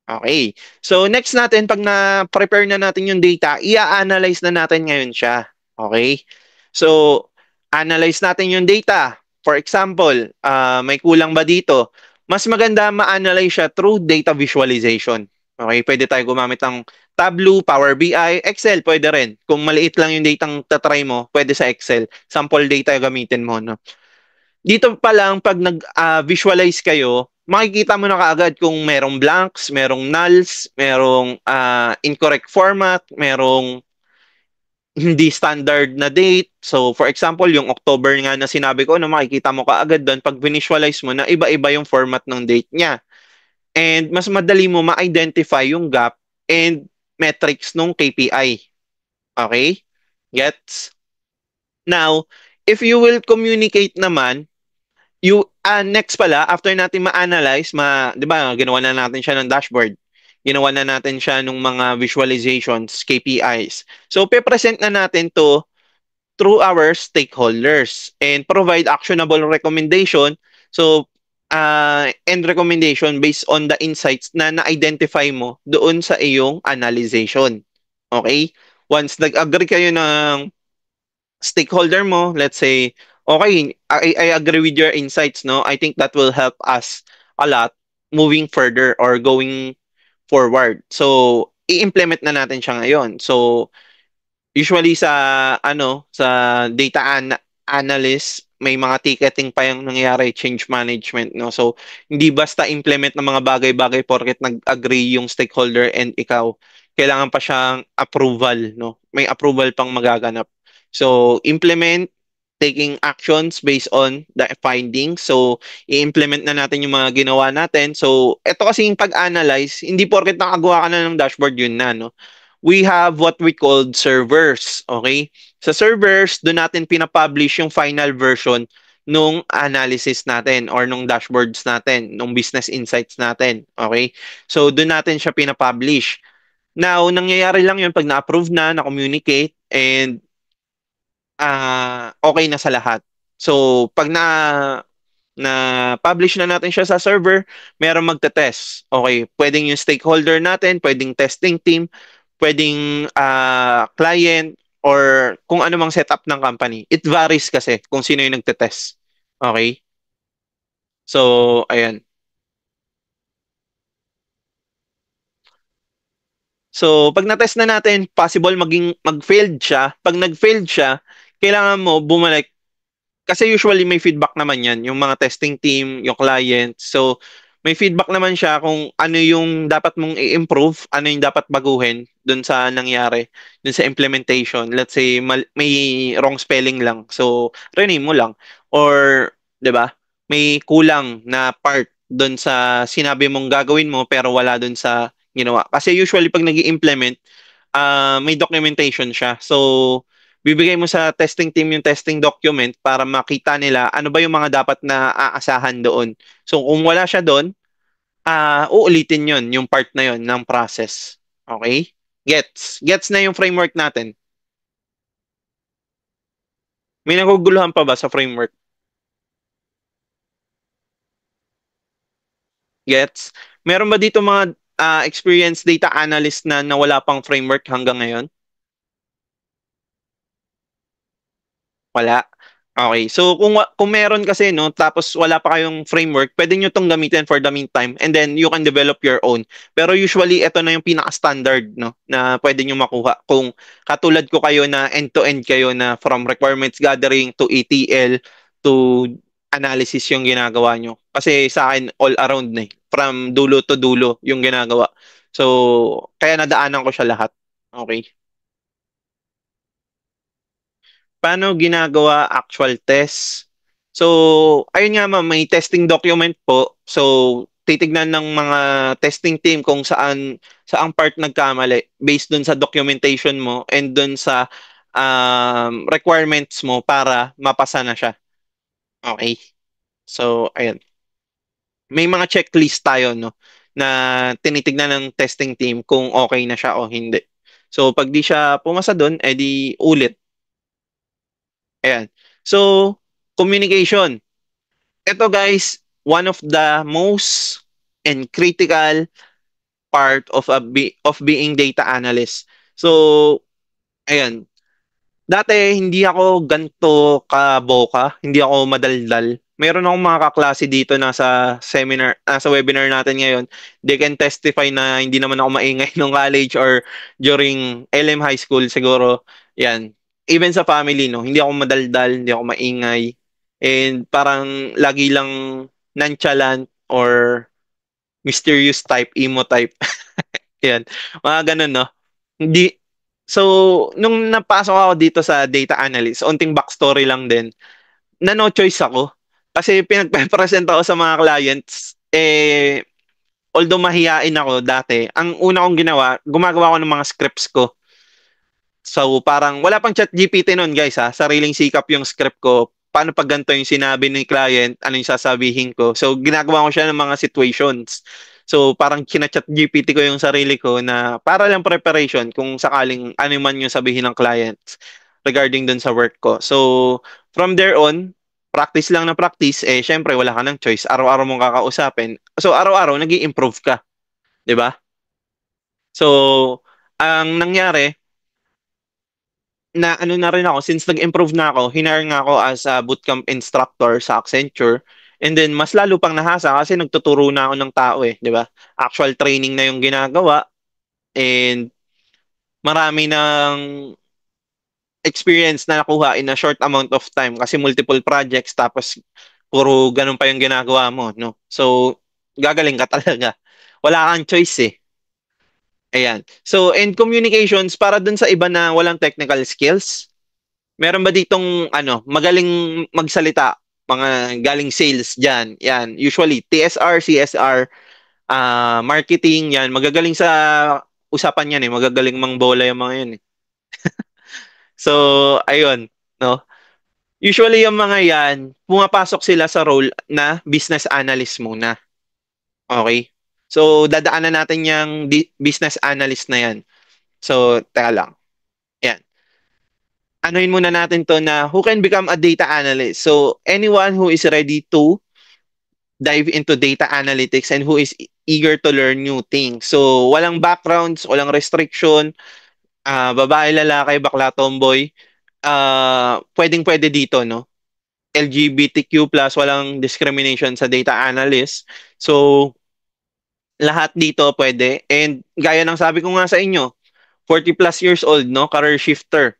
Okay. So, next natin, pag na-prepare na natin yung data, i-analyze na natin ngayon siya. Okay? So, analyze natin yung data. For example, may kulang ba dito? Mas maganda ma-analyze siya through data visualization. Okay, pwede tayo gumamit ng Tableau, Power BI, Excel, pwede rin. Kung maliit lang yung data ang tatry mo, pwede sa Excel. Sample data yung gamitin mo, no? Dito pa lang, pag nag-visualize kayo, makikita mo na kaagad kung merong blanks, merong nulls, merong incorrect format, merong hindi standard na date. So, for example, yung October nga na sinabi ko, no, makikita mo kaagad doon pag visualize mo na iba-iba yung format ng date niya. And mas madali mo ma-identify yung gap and metrics ng KPI. Okay? Gets? Now, if you will communicate naman, next pala, after natin ma-analyze, 'di ba, ginawa na natin siya ng dashboard. Ginawa na natin siya ng mga visualizations, KPIs. So, pe-present na natin to through our stakeholders and provide actionable recommendation. So, and recommendation based on the insights na na-identify mo doon sa iyong analyzation. Okay? Once nag-agree kayo ng stakeholder mo, let's say, okay, I agree with your insights, no? I think that will help us a lot moving further or going forward. So, i-implement na natin siya ngayon. So, usually sa data analyst, may mga ticketing pa yung nangyayari, change management, no? So, hindi basta implement ng mga bagay-bagay porket nag-agree yung stakeholder and ikaw. Kailangan pa siyang approval, no? May approval pang magaganap. So, implement taking actions based on the findings. So, i-implement na natin yung mga ginawa natin. So, ito kasi yung pag-analyze, hindi porket nakagawa ka na ng dashboard yun na, no? We have what we called servers. Okay? Sa servers, doon natin pinapublish yung final version nung analysis natin or nung dashboards natin, nung business insights natin. Okay? So, doon natin siya pinapublish. Now, nangyayari lang yun pag na-approve na-communicate, and okay na sa lahat. So, pag na-publish na natin siya sa server, merong magte-test. Okay, pwedeng yung stakeholder natin, pwedeng testing team, pwedeng client, or kung ano mang setup ng company. It varies kasi kung sino yung nagte-test. Okay? So, ayan. So, pag na-test na natin, possible mag-failed siya. Pag nag-failed siya, kailangan mo bumalik. Kasi usually may feedback naman yan, yung mga testing team, yung client. So, may feedback naman siya kung ano yung dapat mong i-improve, ano yung dapat baguhin dun sa nangyari, dun sa implementation. Let's say, may wrong spelling lang. So, rename mo lang. Or, di ba, may kulang na part dun sa sinabi mong gagawin mo pero wala dun sa ginawa. Kasi usually pag nag implement may documentation siya. So, bibigay mo sa testing team yung testing document para makita nila ano ba yung mga dapat na aasahan doon. So kung wala siya doon, uulitin yon yung part na yon ng process. Okay? Gets. Gets na yung framework natin. May naguguluhan pa ba sa framework? Gets? Meron ba dito mga experienced data analyst na nawala pang framework hanggang ngayon? Wala. Okay. So kung meron kasi no, tapos wala pa kayong framework, pwede nyo tong gamitin for the meantime and then you can develop your own. Pero usually ito na yung pinaka-standard no na pwede nyo makuha. Kung katulad ko kayo na end-to-end kayo na from requirements gathering to ETL to analysis yung ginagawa nyo. Kasi sa akin all around na eh. From dulo to dulo yung ginagawa. So kaya nadaanan ko siya lahat. Okay. Paano ginagawa actual test? So, ayun nga ma'am, may testing document po. So, titignan ng mga testing team kung saang part nagkamali based dun sa documentation mo and dun sa requirements mo para mapasa na siya. Okay? So, ayun. May mga checklist tayo no na tinitignan ng testing team kung okay na siya o hindi. So, pag di siya pumasa doon, edi ulit. Ayan. So, communication. Ito guys, one of the most and critical part of of being data analyst. So, ayan. Dati hindi ako ganto kaboka, hindi ako madaldal. Meron akong mga kaklase dito nasa webinar natin ngayon. They can testify na hindi naman ako maingay nung college or during LM high school siguro. Yan. Even sa family, no, hindi ako madaldal, hindi ako maingay. And parang lagi lang nonchalant or mysterious type, emo type. Yan. Mga ganun, no? Hindi. So, nung napasok ako dito sa data analyst, onting backstory lang din, na no choice ako. Kasi pinagpe-present ako sa mga clients, although mahiyain ako dati, ang una kong ginawa, gumagawa ko ng mga scripts ko. So, parang wala pang chat GPT noon, guys, ha. Sariling sikap yung script ko. Paano pag ganito yung sinabi ni client, ano yung sasabihin ko. So, ginagawa ko siya ng mga situations. So, parang chinachat GPT ko yung sarili ko na para lang preparation kung sakaling ano man yung sabihin ng client regarding dun sa work ko. So, from there on, practice lang na practice, syempre wala ka ng choice. Araw-araw mong kakausapin. So, araw-araw, nag improve ka. 'Di ba? So, ang nangyari, na ano na rin ako, since nag-improve na ako, hinire nga ako as a bootcamp instructor sa Accenture. And then, mas lalo pang nahasa kasi nagtuturo na ako ng tao eh, di ba? Actual training na yung ginagawa and marami ng experience na nakuha in a short amount of time kasi multiple projects tapos puro ganun pa yung ginagawa mo, no? So, gagaling ka talaga. Wala kang choice eh. Ayan. So, in communications, para dun sa iba na walang technical skills, meron ba ditong magaling magsalita, mga galing sales diyan? Yan, usually TSR, CSR, marketing, yan, magagaling sa usapan yan eh, magagaling mangbola yung mga yan eh. So, ayun, no? Usually yung mga yan, pumapasok sila sa role na business analyst muna. Okay? So, dadaanan natin yung business analyst na yan. So, teka lang. Yan. Anuhin muna natin to na who can become a data analyst. So, anyone who is ready to dive into data analytics and who is eager to learn new things. So, walang backgrounds, walang restriction, babae, lalaki, bakla, tomboy, pwedeng-pwede dito, no? LGBTQ+, walang discrimination sa data analyst. So, lahat dito pwede. And gaya ng sabi ko nga sa inyo, 40 plus years old, no? Career shifter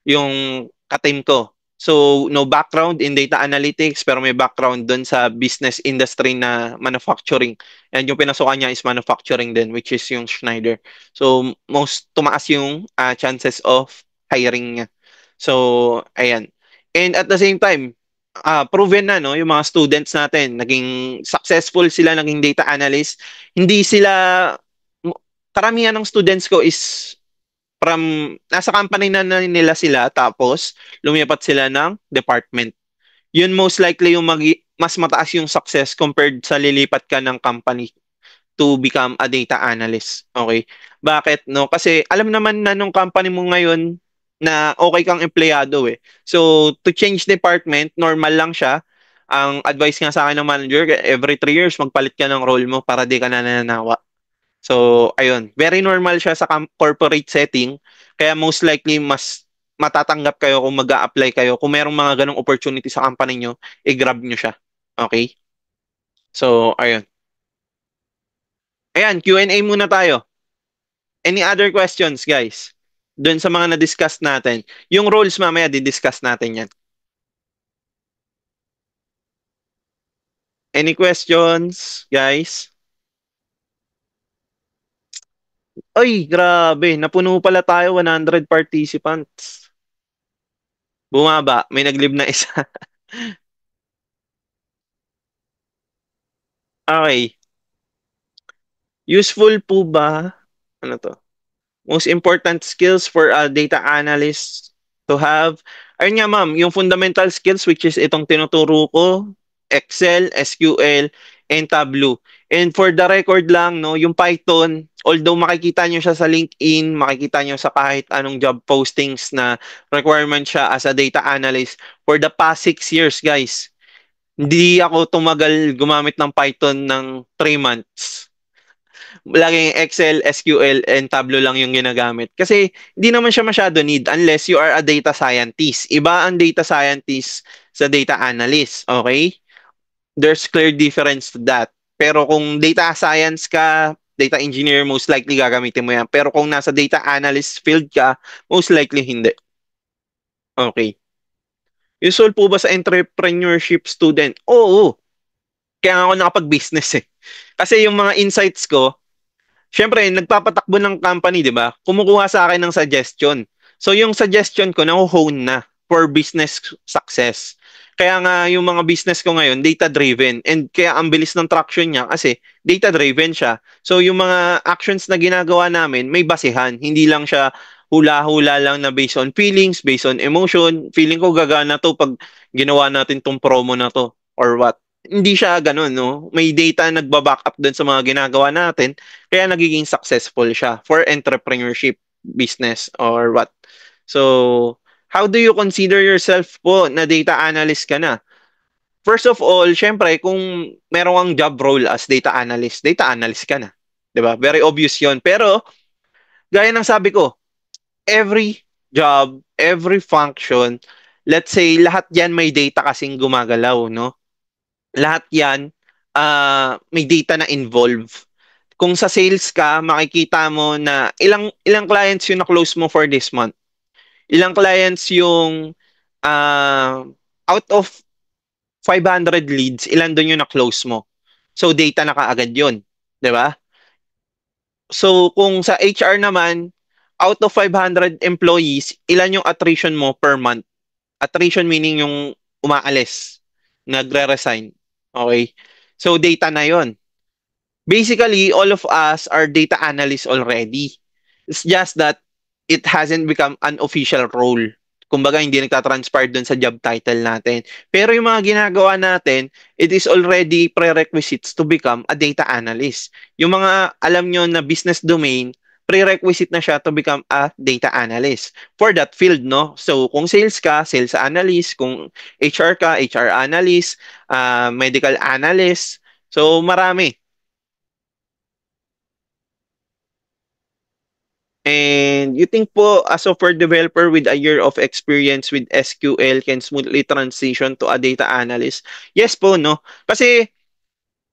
yung ka-team ko. So, no background in data analytics, pero may background doon sa business industry na manufacturing. And yung pinasukan niya is manufacturing din, which is yung Schneider. So, most tumaas yung chances of hiring niya. So, ayan. And at the same time, proven na, no, yung mga students natin, naging successful sila, naging data analyst. Hindi sila, karamihan ng students ko is nasa company nila sila tapos lumipat sila ng department. Yun most likely yung mas mataas yung success compared sa lilipat ka ng company to become a data analyst. Okay? Bakit? No? Kasi alam naman na nung company mo ngayon na okay kang empleyado eh. So, to change department, normal lang siya. Ang advice nga sa akin ng manager, every 3 years, magpalit ka ng role mo para di ka nananawa. So, ayun. Very normal siya sa corporate setting. Kaya most likely, mas matatanggap kayo kung mag apply kayo. Kung merong mga ganong opportunity sa company nyo, i-grab nyo siya. Okay? So, ayun. Ayan, Q&A muna tayo. Any other questions, guys? Doon sa mga na-discuss natin. Yung roles mamaya, di-discuss natin yan. Any questions, guys? Ay, grabe. Napuno pala tayo, 100 participants. Bumaba. May nag-leave na isa. Okay. Useful po ba? Ano to? Most important skills for a data analyst to have. Ayun nga ma'am, yung fundamental skills which is itong tinuturo ko, Excel, SQL, and Tableau. And for the record lang, no, yung Python, although makikita nyo siya sa LinkedIn, makikita nyo sa kahit anong job postings na requirement siya as a data analyst, for the past 6 years, guys, hindi ako tumagal gumamit ng Python ng 3 months. Laging Excel, SQL, and Tableau lang yung ginagamit. Kasi hindi naman siya masyado need unless you are a data scientist. Iba ang data scientist sa data analyst, okay? There's clear difference to that. Pero kung data science ka, data engineer, most likely gagamitin mo yan. Pero kung nasa data analyst field ka, most likely hindi. Okay. Usual po ba sa entrepreneurship student? Oo. Kaya nga ako nakapag-business eh. Kasi yung mga insights ko, syempre, nagpapatakbo ng company, di ba? Kumukuha sa akin ng suggestion. So, yung suggestion ko, na-hone na for business success. Kaya nga, yung mga business ko ngayon, data-driven. And kaya ang bilis ng traction niya kasi data-driven siya. So, yung mga actions na ginagawa namin, may basihan. Hindi lang siya hula-hula lang na based on feelings, based on emotion. Feeling ko gagana to pag ginawa natin tong promo na to or what. Hindi siya ganun, no? May data nagba-back up dun sa mga ginagawa natin kaya nagiging successful siya for entrepreneurship business or what. So, how do you consider yourself po na data analyst ka na? First of all, syempre, kung meron kang job role as data analyst ka na. 'Di ba? Very obvious 'yon. Pero, gaya ng sabi ko, every job, every function, let's say, lahat yan may data kasing gumagalaw, no? Lahat yan, may data na involve. Kung sa sales ka, makikita mo na ilang ilang clients yung na-close mo for this month. Ilang clients yung out of 500 leads, ilan doon yung na-close mo. So data na kaagad yun, 'di ba? So kung sa HR naman, out of 500 employees, ilan yung attrition mo per month? Attrition meaning yung umaalis, nagre-resign. Okay? So data na yon. Basically, all of us are data analysts already. It's just that it hasn't become an official role. Kumbaga, hindi nagtatranspire dun sa job title natin. Pero yung mga ginagawa natin, it is already prerequisites to become a data analyst. Yung mga alam nyo na business domain, prerequisite na siya to become a data analyst for that field, no? So, kung sales ka, sales analyst. Kung HR ka, HR analyst. Medical analyst. So, marami. And you think po a software developer with a year of experience with SQL can smoothly transition to a data analyst? Yes po, no? Kasi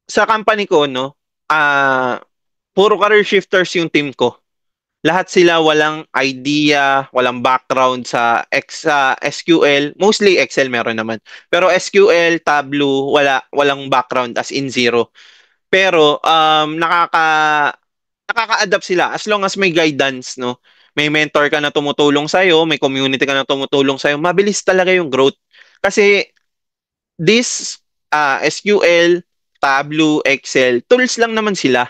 sa company ko, no, puro career shifters yung team ko. Lahat sila walang idea, walang background sa SQL. Mostly Excel meron naman. Pero SQL, Tableau, walang background as in zero. Pero nakaka-adapt sila as long as may guidance, no? May mentor ka na tumutulong sa'yo, may community ka na tumutulong sa'yo, mabilis talaga yung growth. Kasi this SQL, Tableau, Excel, tools lang naman sila.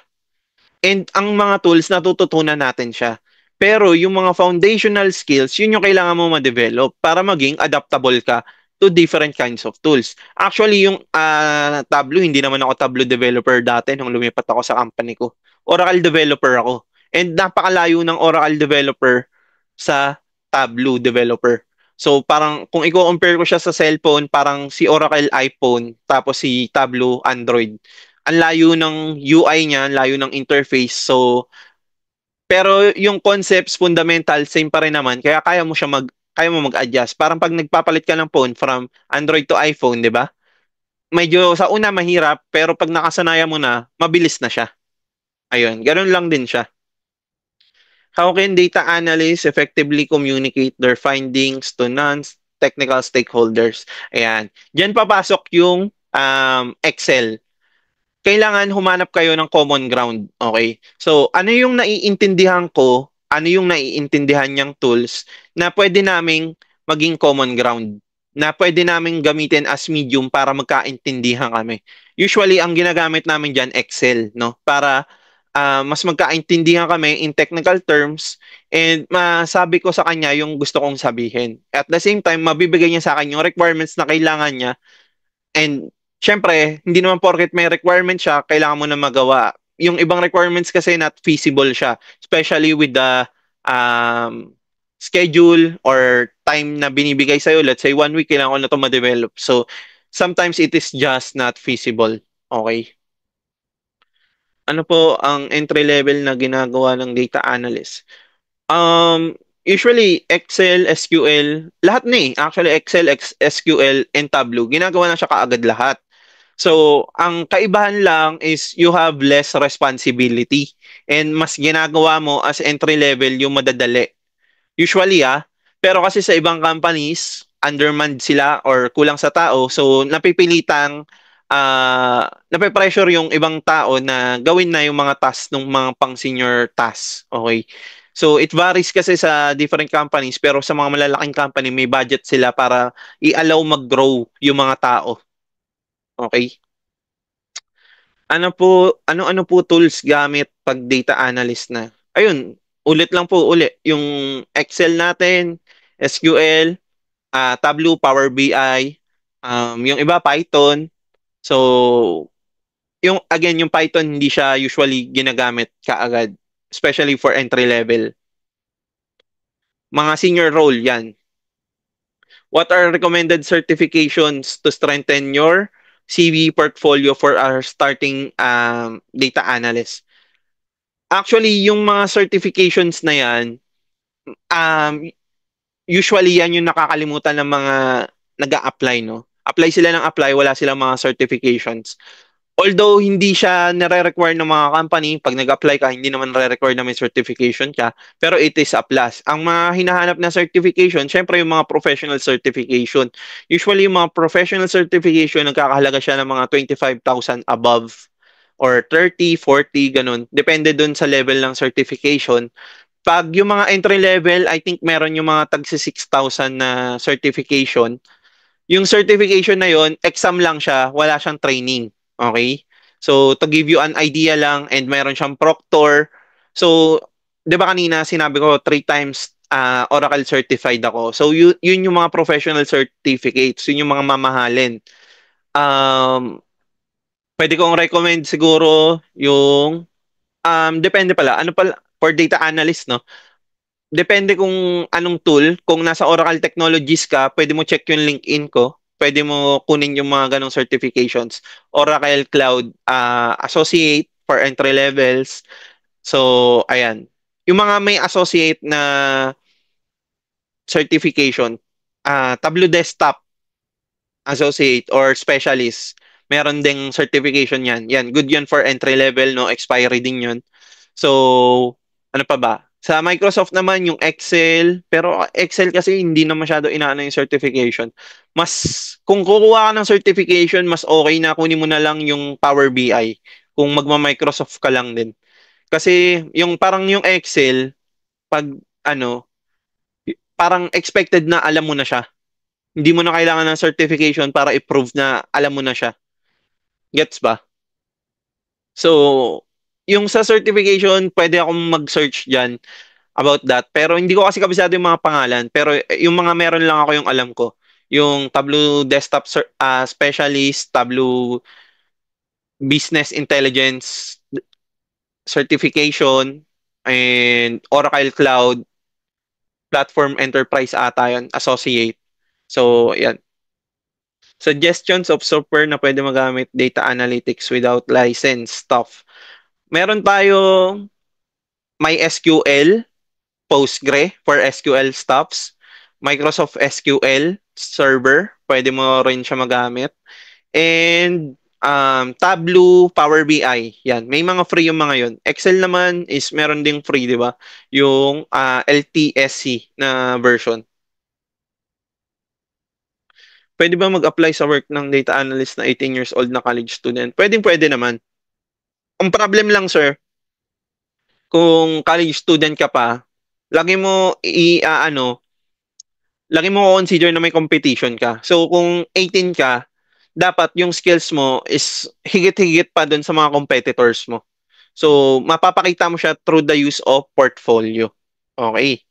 And ang mga tools, natututunan natin siya. Pero yung mga foundational skills, yun yung kailangan mo ma-develop para maging adaptable ka to different kinds of tools. Actually, yung Tableau, hindi naman ako Tableau developer dati nung lumipat ako sa company ko. Oracle developer ako. And napakalayo ng Oracle developer sa Tableau developer. So parang kung i-compare ko siya sa cellphone, parang si Oracle iPhone, tapos si Tableau Android. Ang layo ng UI niya, ang layo ng interface. So pero yung concepts fundamental same pa rin naman kaya kaya mo mag-adjust. Parang pag nagpapalit ka ng phone from Android to iPhone, 'di ba? Medyo sa una mahirap pero pag nakasanayan mo na, mabilis na siya. Ayun, ganoon lang din siya. How can data analysts effectively communicate their findings to non-technical stakeholders? Ayan. Diyan papasok yung Excel. Kailangan humanap kayo ng common ground. Okay? So, ano yung naiintindihan ko, ano yung naiintindihan niyang tools na pwede naming maging common ground, na pwede naming gamitin as medium para magkaintindihan kami. Usually, ang ginagamit namin dyan, Excel, no? Para mas magkaintindihan kami in technical terms and masabi ko sa kanya yung gusto kong sabihin. At the same time, mabibigay niya sa akin yung requirements na kailangan niya. And syempre, hindi naman porket may requirement siya, kailangan mo na magawa. Yung ibang requirements kasi not feasible siya, especially with the um, schedule or time na binibigay sa'yo. Let's say 1 week, kailangan ko na ito ma-develop. So, sometimes it is just not feasible. Okay? ano po ang entry level na ginagawa ng data analyst? Usually Excel, SQL, lahat na eh. Actually Excel, SQL, and Tableau, ginagawa na siya kaagad lahat. So, ang kaibahan lang is you have less responsibility and mas ginagawa mo as entry level yung madadali. Usually pero kasi sa ibang companies, undermanned sila or kulang sa tao, so napipilitang nape-pressure yung ibang tao na gawin na yung mga tasks ng mga pang-senior tasks. Okay? So it varies kasi sa different companies pero sa mga malalaking company may budget sila para i-allow mag-grow yung mga tao. Okay? Ano-ano po tools gamit pag data analyst na? Ayun, ulit lang po ulit yung Excel natin, SQL, Tableau, Power BI, yung iba Python. So, yung Python hindi siya usually ginagamit kaagad, especially for entry level. Mga senior role 'yan. What are recommended certifications to strengthen your CV portfolio for our starting data analyst? Actually, yung mga certifications na 'yan, um, usually yan yung nakakalimutan ng mga nag-a-apply, no? Apply sila ng apply, wala silang mga certifications. Although hindi siya nare-require ng mga company, pag nag-apply ka, hindi naman nare-require na may certification ka, pero it is a plus. Ang mga hinahanap na certification, syempre yung mga professional certification. Usually yung mga professional certification, nagkakahalaga siya ng mga 25,000 above or 30, 40, ganun. Depende dun sa level ng certification. Pag yung mga entry level, I think meron yung mga tag 6,000 na certification. Yung certification na yon, exam lang siya, wala siyang training. Okay? So, to give you an idea lang, and meron siyang proctor. So, di ba kanina sinabi ko, 3 times Oracle certified ako. So, yun yung mga professional certificates. Yun yung mga mamahalin. Um, Pwede kong recommend siguro yung, depende pala, ano pala, for data analyst, no? Depende kung anong tool. Kung nasa Oracle Technologies ka, pwede mo check yung LinkedIn ko. Pwede mo kunin yung mga ganong certifications. Oracle Cloud Associate for entry levels. So, ayan. Yung mga may associate na certification, Tableau Desktop Associate or Specialist, meron ding certification yan. Yan, good yan for entry level, no? Expiry din yun. So, ano pa ba? Sa Microsoft naman, yung Excel, pero Excel kasi hindi na masyado inaano yung certification. Kung kukuha ka ng certification, mas okay na kunin mo na lang yung Power BI kung magma-Microsoft ka lang din. Kasi yung parang yung Excel, pag ano, parang expected na alam mo na siya. Hindi mo na kailangan ng certification para i-prove na alam mo na siya. Gets ba? So, yung sa certification, pwede akong mag-search dyan about that. Pero hindi ko kasi kabisado yung mga pangalan. Pero yung mga meron lang ako yung alam ko. Yung Tableau Desktop Specialist, Tableau Business Intelligence Certification, and Oracle Cloud Platform Enterprise ata yun, Associate. So, yan. Suggestions of software na pwede magamit data analytics without license stuff. Meron tayo MySQL, Postgre for SQL stuffs, Microsoft SQL Server, pwede mo rin siya magamit. And Tableau, Power BI, yan. May mga free yung mga yun. Excel naman is meron ding free, di ba? Yung LTSC na version. Pwede ba mag-apply sa work ng data analyst na 18 years old na college student? Pwede naman. Ang problem lang, sir, kung college student ka pa, lagi mo lagi mo consider na may competition ka. So kung 18 ka, dapat yung skills mo is higit-higit pa dun sa mga competitors mo. So mapapakita mo siya through the use of portfolio. Okay.